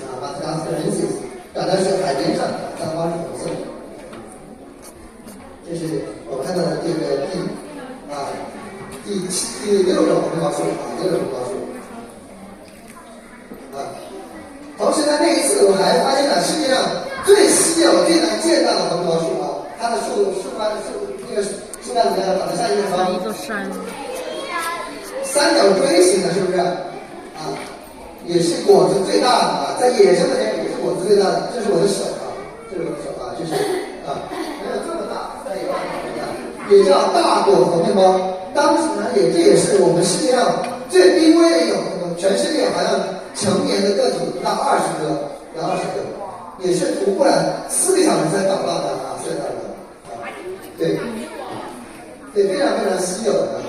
长在是海边上它的花是红色的。这是我看到的这个第6种红面包树同时呢，那一次我还发现了世界上最稀有、最难见到的红面包树它的树干怎么样？长得像一座山，三角锥形的，是不是？也是果子最大的在野生的也是果子最大的。这是我的手这是我的手就是没有这么大，在野外也叫大果红面包。当时呢，这也是我们世界上最濒危的一种，全世界好像成年的个体不到20个，也是徒步了4个小时才找到的对，非常稀有的。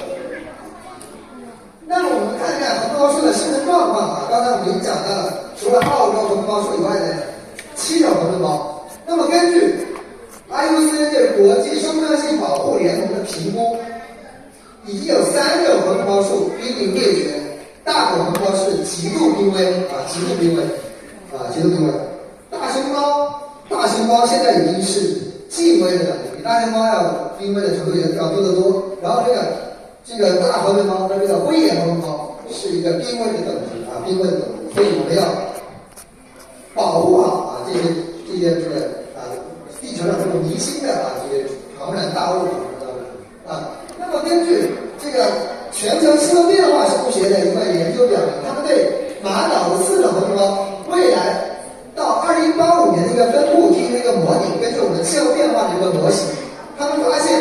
那么我们看一看红面包树的生存状况刚才我们已经讲到了，除了澳洲红面包树以外的7种红面包。那么根据 IUCN 这个国际生态系保护联盟的评估，已经有3种红面包树濒临灭绝，大果红面包是极度濒危。大熊猫现在已经是近危的等级，比大熊猫要濒危的程度要多得多。然后这个大红面包和这个灰岩红面包是一个濒危的等级所以我们要保护好这些地球上这种明星的这些庞然大物那么根据这个全球气候变化生物学的一份研究表明，他们对马岛的4种红面包未来到2085年的一个分布进行了一个模拟，根据我们气候变化的一个模型，他们发现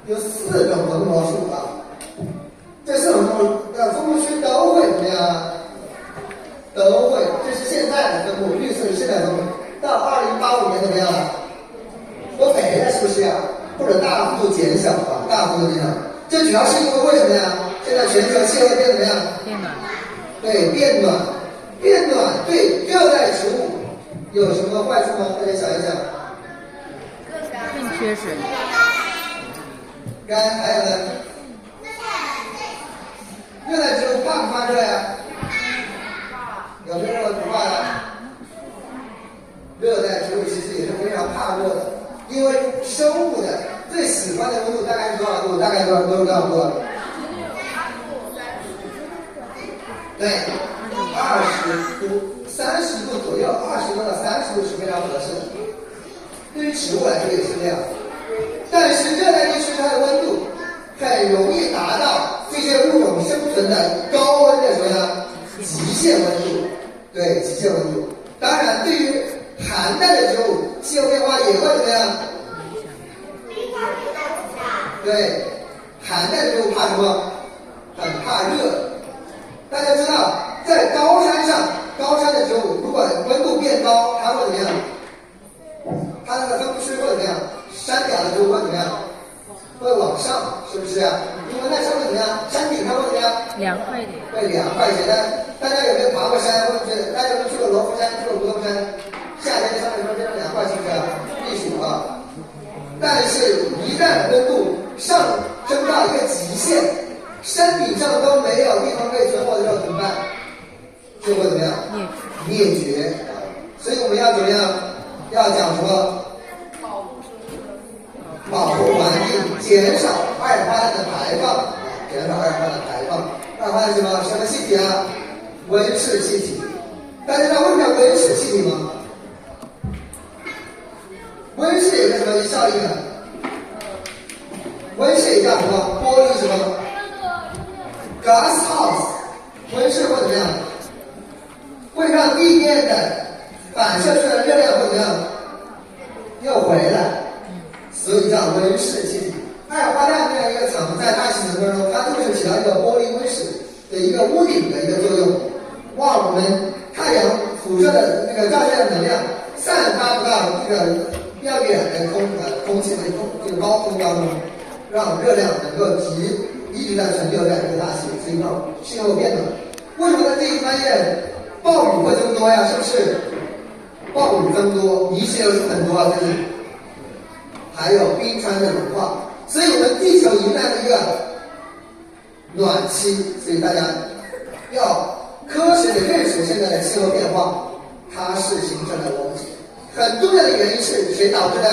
有4种红面包树这4种红面包分布区都会怎么样？都会，这是现在的分布，绿色是现在的分布，到2085年怎么样了？都没了，是不是或者大幅度减少这主要是因为什么呀？现在全球气候变怎么样？变暖对热带植物有什么坏处吗？大家想一想。更缺水。干，还有呢？热带植物怕不怕热呀？有没有认为不怕的？热带植物其实也是非常怕热的，因为生物的最喜欢的温度大概是多少度？大概多少度？对，20度、30度左右，20度到30度是非常合适的。对于植物来说也是这样，但是热带地区它的温度很容易达到这些物种生存的高温的什么呀？极限温度，对，极限温度。当然，对于寒带的植物，气候变化也会怎么样？对，寒带的植物怕什么？很怕热。大家知道，在高山上，高山的植物如果温度变高，它会怎么样？它那个分布区会怎么样？山顶的植物会怎么样？会往上，是不是啊？因为那时候会怎么样？山顶它会怎么样？凉快一点。会凉快一些。大家有没有爬过山？或者大家有没有去过罗浮山、去过梧桐山？夏天上面说非常凉快，是不是？避暑啊。但是，一旦温度上升到一个极限，山顶上都没有地方可以存活的时候怎么办？就会怎么样？灭绝。所以我们要怎么样？要讲什么？保护环境，减少二氧化碳的排放，减少二氧化碳的排放。二氧化碳是什么？什么气体啊？温室气体。大家知道为什么叫温室气体吗？温室有个什么效应呢？温室也叫什么？玻璃什么 ？glass house。温室会怎么样？会让地面的反射出来的热量会怎么样？又回来。所以叫温室气体。二氧化碳这样一个层在大气层当中，它就是起到一个玻璃温室的一个屋顶的一个作用，往我们太阳辐射的那个照射的能量散发不到这个比较远的空气的这个高空当中，让热量能够一直在存留在这个大气，所以让气候变暖。为什么在这一专业暴雨会增多呀？是不是？暴雨增多，泥石流是很多啊，最近。还有冰川的融化，所以我们地球迎来了一个暖期，所以大家要科学的认识现在的气候变化，它是形成了我们很重要的原因是谁导致的？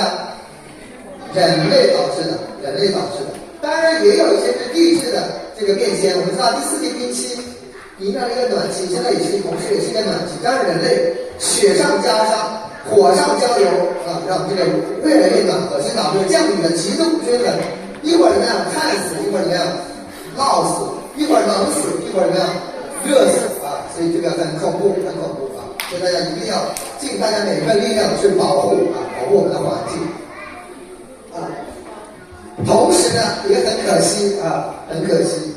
人类导致的，人类导致的。当然也有一些是地质的这个变迁，我们知道第4纪冰期迎来了一个暖期，现在也是同时也是一个暖期，当然人类雪上加霜。火上浇油啊，让这个越来越暖和，所以导致降雨的极度不均衡，一会儿怎么样旱死，一会儿怎么样涝死，一会儿冷死，一会儿怎么样热死啊，所以这个很恐怖，很恐怖啊！所以大家一定要尽大家每一份力量去保护我们的环境啊。同时呢，也很可惜啊，很可惜，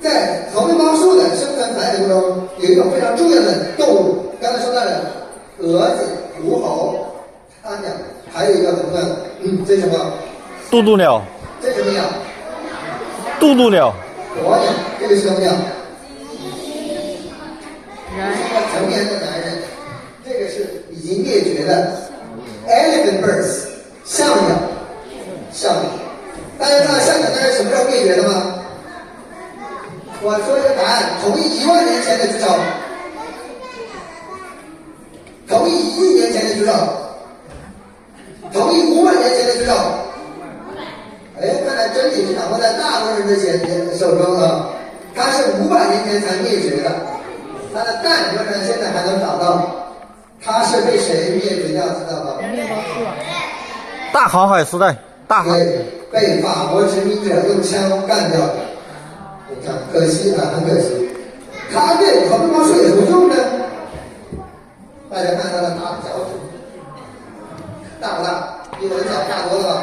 在猴面包树的生存繁衍中，有一种非常重要的动物，刚才说到了蛾子。狐猴、它讲，还有一个很重要的，这是什么？渡渡鸟。这是什么鸟？渡渡鸟。鸵鸟，这个是什么鸟？人。一个成年的男人，这个是已经灭绝的 elephant birds， 象鸟。象鸟，大家知道象鸟大概什么时候灭绝的吗？我说一个答案，同意1万年前的举手。同意1亿年前的举手，同意500年前的举手。哎，看来真理是掌握在大多数人的手中啊。它是500年前才灭绝的，它的蛋仍然现在还能找到。它是被谁灭绝掉？知道吗？大航海时代，对，被法国殖民者用枪干掉的。可惜啊，很可惜。它对猴面包树有什么用呢？大家看它的大脚趾，大不大？比我的脚大多了吧？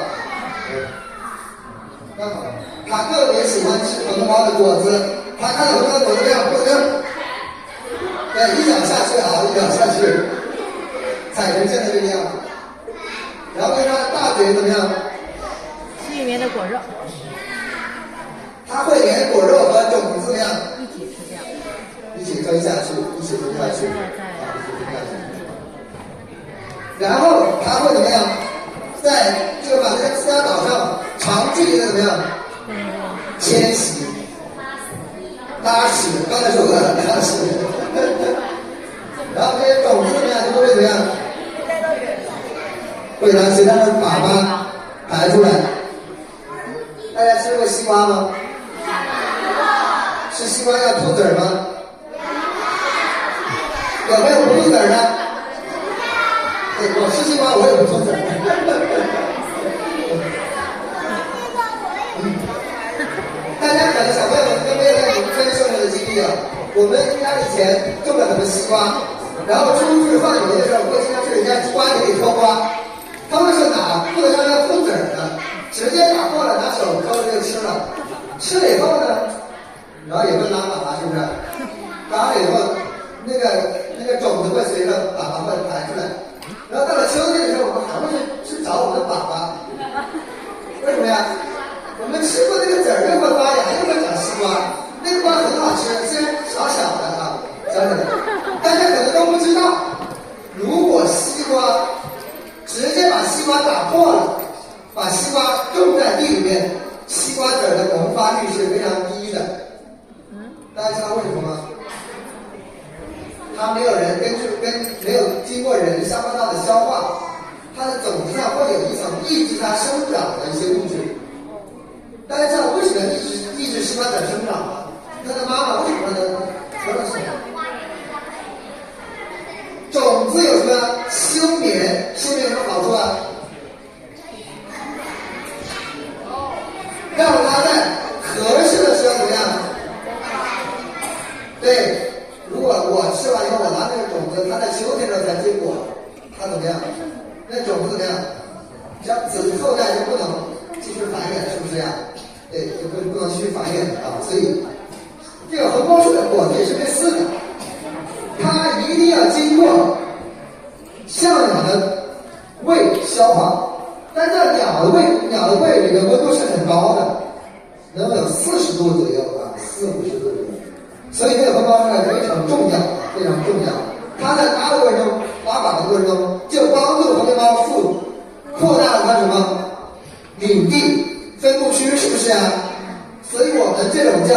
那好，它特别喜欢吃红包的果子，它看到红包的果子这样，或者对，一脚下去啊，一脚下去，踩成现在这个样子。然后它的大嘴怎么样？里面的果肉，它会连果肉和种子怎么样？一起吃掉，一起吞下去，一起吞下去。然后它会怎么样？在这个马达加斯加岛上长距离的怎么样？迁徙、拉屎。刚才说过了，拉屎。然后这些种子怎么样，就会怎么样？会让其他的粑粑排出来。大家吃过西瓜吗？吃西瓜要吐籽吗？有没有不吐籽的？对，我吃西瓜我也不吐籽。大家可能小朋友们都没有在农村生活的经历啊。我们家以前种了很多西瓜，然后出去放野的时候，会经常去人家瓜田里挑瓜。他们是哪不能让它吐籽的，直接打破了，拿手抠着就吃了。吃了以后呢，然后也会拉粑粑，是不是？拉了以后，那个种子会随着粑粑会排出来。然后到了秋天的时候，我们还会去找我们的粑粑。为什么呀？我们吃过那个籽儿又会发芽，又会长西瓜。那个瓜很好吃，虽然小小的啊，小小的，大家可能都不知道，如果西瓜直接把西瓜打破了，把西瓜种在地里面，西瓜籽的萌发率是非常低的。大家知道为什么吗？它没有人没有经过人消化道的消化，它的种子上会有一层抑制它生长的一些物质。大家知道为什么抑制西瓜籽生长吗？它的妈妈为什么呢？说了什么？种子有什么休眠？休眠有什么好处啊？让它在合适的时候怎么样？对，如果我吃完以后，我拿那个种子，它在秋天的时候才结果，它怎么样？那种子怎么样？这样子后代就不能继续繁衍，是不是呀？对，就不能继续繁衍啊。所以这个红光树的果子也是类似的，它一定要经过象鸟的胃消化，但这鸟的胃里的温度是很高的，能有40度左右啊，40-50度左右。所以这个红光树非常重要，非常重要。它在拉的过程中，拉粑的过程中，就帮助红面包树扩大了它什么领地分布区，是不是啊？所以我们这种叫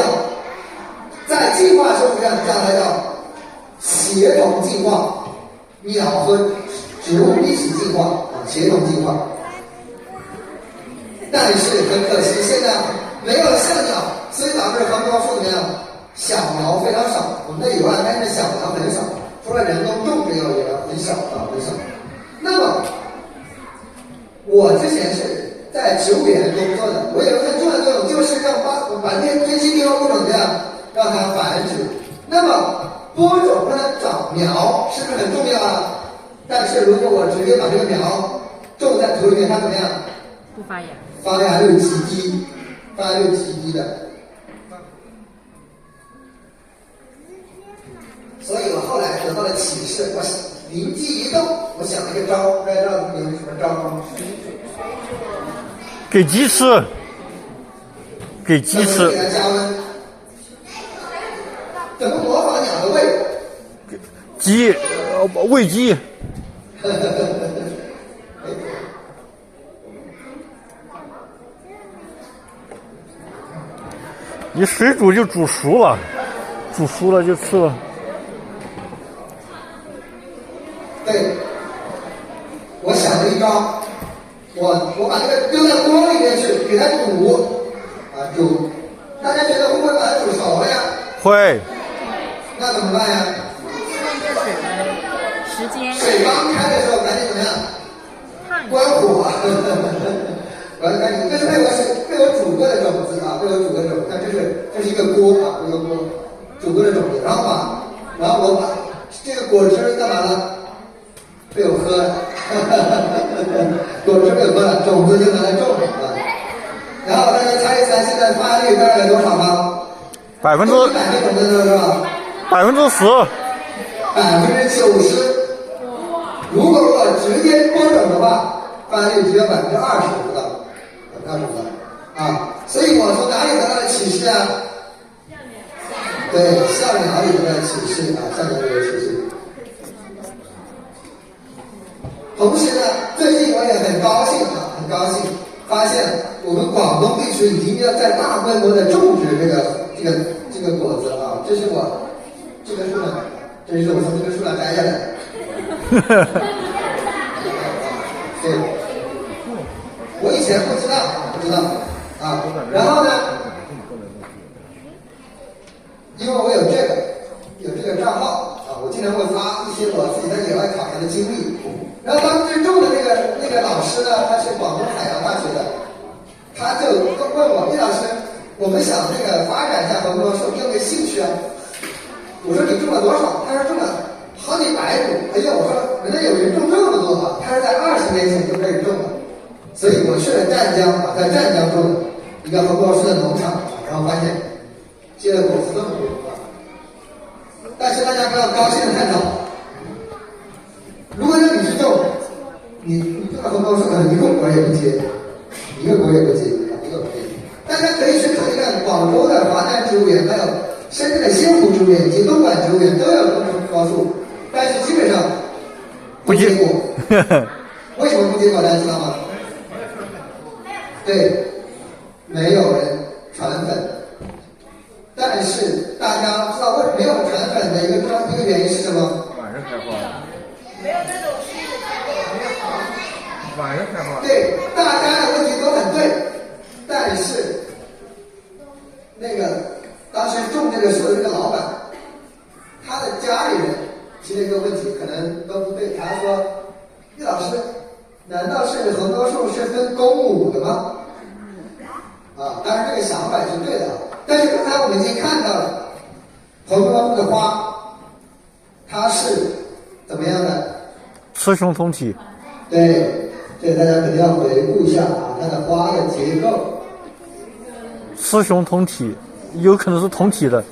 在进化生物上叫它叫协同进化，鸟和植物一起进化啊，协同进化。但是很可惜，现在没有了象鸟，所以导致红面包树怎么样？小苗非常少，我们的野外但是小苗很少，除了人工种植也很少啊，很少。那么我之前是在植物园工作的，我有一个很重要的作用，就是让把那些珍稀地方物种怎么样让它繁殖。那么播种让它长苗是不是很重要啊？但是如果我直接把这个苗种在土里面，它怎么样？不发芽，发芽率极低，发芽率极低的。所以我后来得到了启示，我灵机一动，我想了一个招，不知道你有什么招吗？给鸡吃，给鸡吃。给它加温。怎么模仿鸟的胃？鸡，喂鸡。你水煮就煮熟了，煮熟了就吃了。对，我想了一招，我把这个丢到锅里面去，给它煮，大家觉得会不会把它煮熟了呀？会。那怎么办呀？时间。水刚开的时候赶紧怎么样？关火。赶紧，这是被我煮过的种子啊，被我煮过的种子，但这是一个锅啊，一个锅煮过的种子，然后我把这个果汁干嘛了？被我喝了，果汁被我喝了，种子就拿来种了。然后大家猜一猜，现在发芽率大概有多少吗？100%。100个种子是吧10%。90%。如果我直接播种的话，发芽率只有20%不到，20%不到啊。所以我从哪里得到的启示啊？对，象鸟里的启示啊，象鸟里的启示。同时呢，最近我也很高兴，发现我们广东地区已经要在大规模的种植这个果子啊，这是什么？这是我从这个树上摘下来的。对，我以前不知道啊。然后呢，因为我有这个账号啊，我经常会发一些我自己在野外考察的经历。然后当时种的那个老师呢，他是广东海洋大学的，他就问我，叶老师，我们想这个发展一下红枫树，你有没有兴趣啊？我说你种了多少？他说种了好几百亩。哎呀，我说人家有人种这么多啊！他是在20年前就开始种的，所以我去了湛江啊，在湛江种的一个红枫树的农场，然后发现结的果子这么多啊！但是大家不要高兴的太早。如果让你去种，你种了红枫树，一个果也不结，一个果也不结，一个果也不结。大家可以去看一看广州的华南植物园，还有深圳的仙湖植物园以及东莞植物园都有种红枫树，但是基本上不结果。为什么不结果？大家知道吗？对，没有人传粉。但是大家知道为没有传粉的一个原因是什么？晚上开花。没有那种晚上开花。对，大家的问题都很对，但是那个当时种这个树的这个老板，他的家里人提了一个问题，可能都不对。他说：“叶老师，难道是红枫树是分公母的吗？”啊，当然这个想法也是对的，但是刚才我们已经看到了红枫树的花，它是怎么样的？雌雄同体。对，这个大家肯定要回顾一下啊，它的花的结构。雌雄同体，有可能是同体的。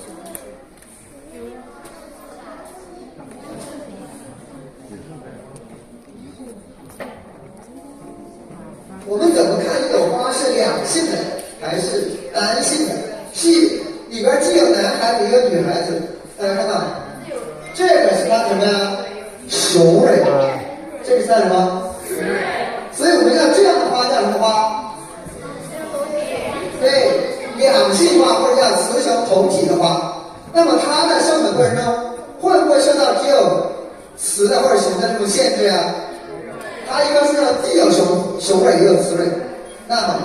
我们怎么看一朵花是两性的还是单性的？是里边既有男孩子也有女孩子。大家看到，这个是它什么呀？雄蕊。这个是它什么？所以我们要这样的花叫什么花？对，两性花或者叫雌雄同体的花。那么它的生存过程中会不会受到只有雌的或者雄的这种限制啊？它一棵树上既有雄蕊也有雌蕊，那么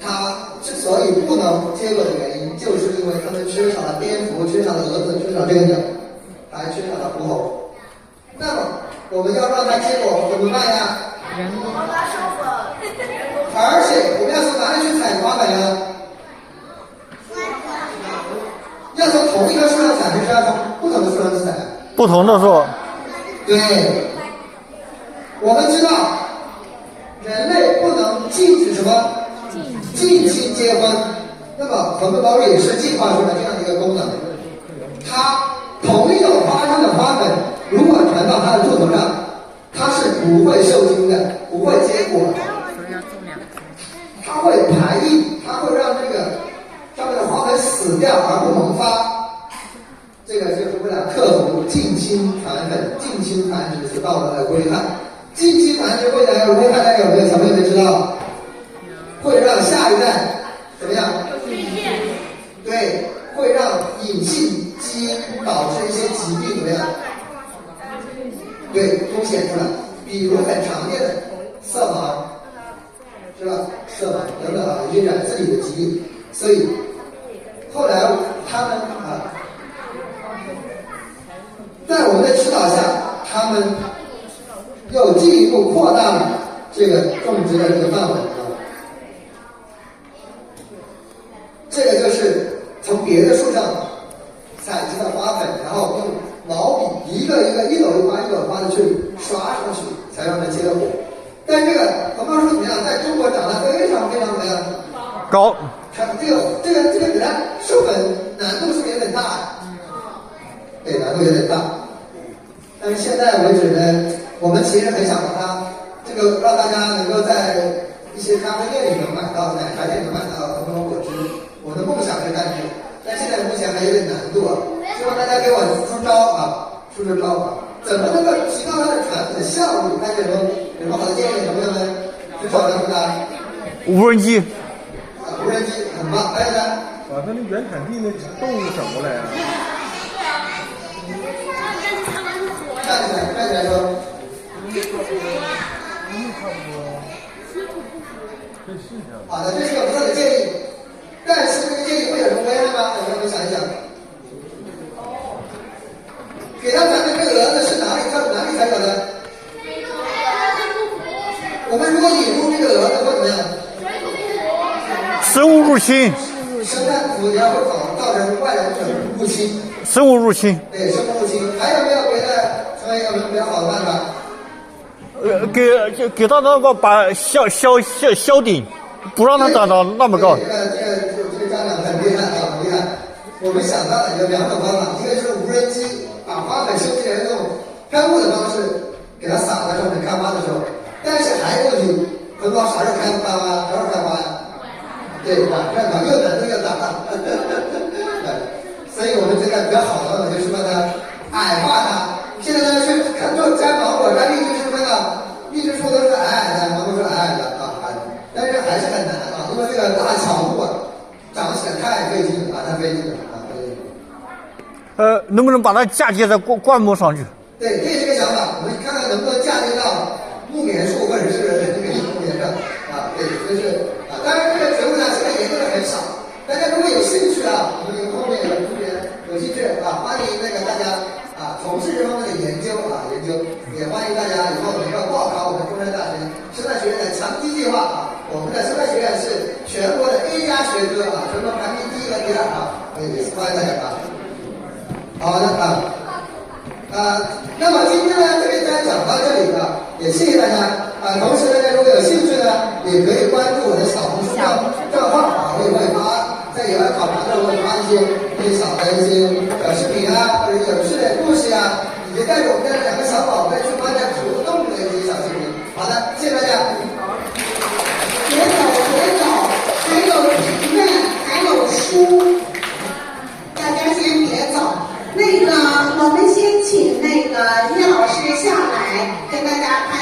它之所以不能结果的原因，就是因为它们缺少了蝙蝠，缺少了蛾子，缺少这个鸟，还缺少了狐猴。那么我们要让它结果怎么办呀？而且我们要从哪里去采花粉呀？要从同一棵树上采，还是要从不同的树上去采？不同的树。对，我们知道人类不能禁止什么近亲结婚，那么红枫树也是进化出了这样的一个功能。它同一种花上的花粉，如果传到它的树头上，它是不会受精的，不会结果的。它会排异，它会让这个上面的花粉死掉而不萌发。这个就是为了克服近亲传粉、近亲繁殖所造成的危害。近亲繁殖会带来危害，大家有没有小朋友们知道？会让下一代怎么样？对，会让隐性基因导致一些疾病怎么样？对，凸显出来，比如很常见的色盲，是吧？色盲等等啊，一些染色体的疾病。所以后来他们在我们的指导下，他们又进一步扩大了这个种植的这个范围啊。这个就是从别的树上采集的花粉，然后用毛笔一朵一花的去刷上去，才让它结的果。但这个红枫树怎么样？在中国长得非常非常怎么样？高。它这个给它授粉难度是不是有点大？对，难度有点大。但是现在为止呢，我们其实很想让它这个让大家能够在一些咖啡店里能买到，奶茶店能买到红枫果汁。我的梦想是干这个，但现在目前还有点难度啊，希望大家给我出招啊，出招啊！怎么能够提高它的传粉效率？大家有什么好的建议？朋友们，举手来回答。无人机。无人机很棒，还有呢？把它那原产地那动物省过来啊。站起来，站起来说。好的，这是个不错的建议，但是这个建议会有什么危害吗？我们想一想。给他传的这个蛾子是哪里才有的？我们如果引入这个蛾子会怎么样？生物入侵。生态腐蚀会造成外来物种入侵。生物入侵。对，生物入侵。还有没有别的成为一个比较好的办法？给他那个把消顶，不让它长到那么高。这个家长很厉害啊，很厉害。我们想到了有2种方法，一个是无人机把花粉收集人用喷雾的方式给它撒在上面开花的时候，但是还有个问题，喷花啥时候开花啊？啥时候开花呀？对，晚上嘛，又难度又大。所以我们这个比较好的办法就是把它矮化它。现在呢是看做摘芒果，摘荔枝是那个荔枝树都是矮矮的，芒果是矮矮的啊，但是还是很难啊，因为这个大乔木啊长起来太费劲了，太费劲了啊，费劲了。能不能把它嫁接在灌木上去？对，这是个想法，我们看看能不能嫁接到木棉树或者是这个木棉上啊，对，就是啊，当然这个植物呢现在研究的很少，大家如果有兴趣啊，我们后面有同学有兴趣啊，欢迎那个大家啊从事这方面的研究，也欢迎大家以后能够报考我们中山大学生态学院的强基计划啊，我们的生态学院是全国的 A 加学科啊，全国排名第1和第2啊，也是欢迎大家啊。好的那么今天呢，这边大家讲到这里啊，也谢谢大家啊。同时大家如果有兴趣呢，也可以关注我的小红书账号啊，我也会发在野外考察的时候会发一些小的一些视频啊，或者有趣的故事啊，以及带着我们的2个小宝贝去观察植物动物的一些小视频。好的，谢谢大家。别走，还有评论，还有书，大家先别走。那个，我们先请那个叶老师下来跟大家开。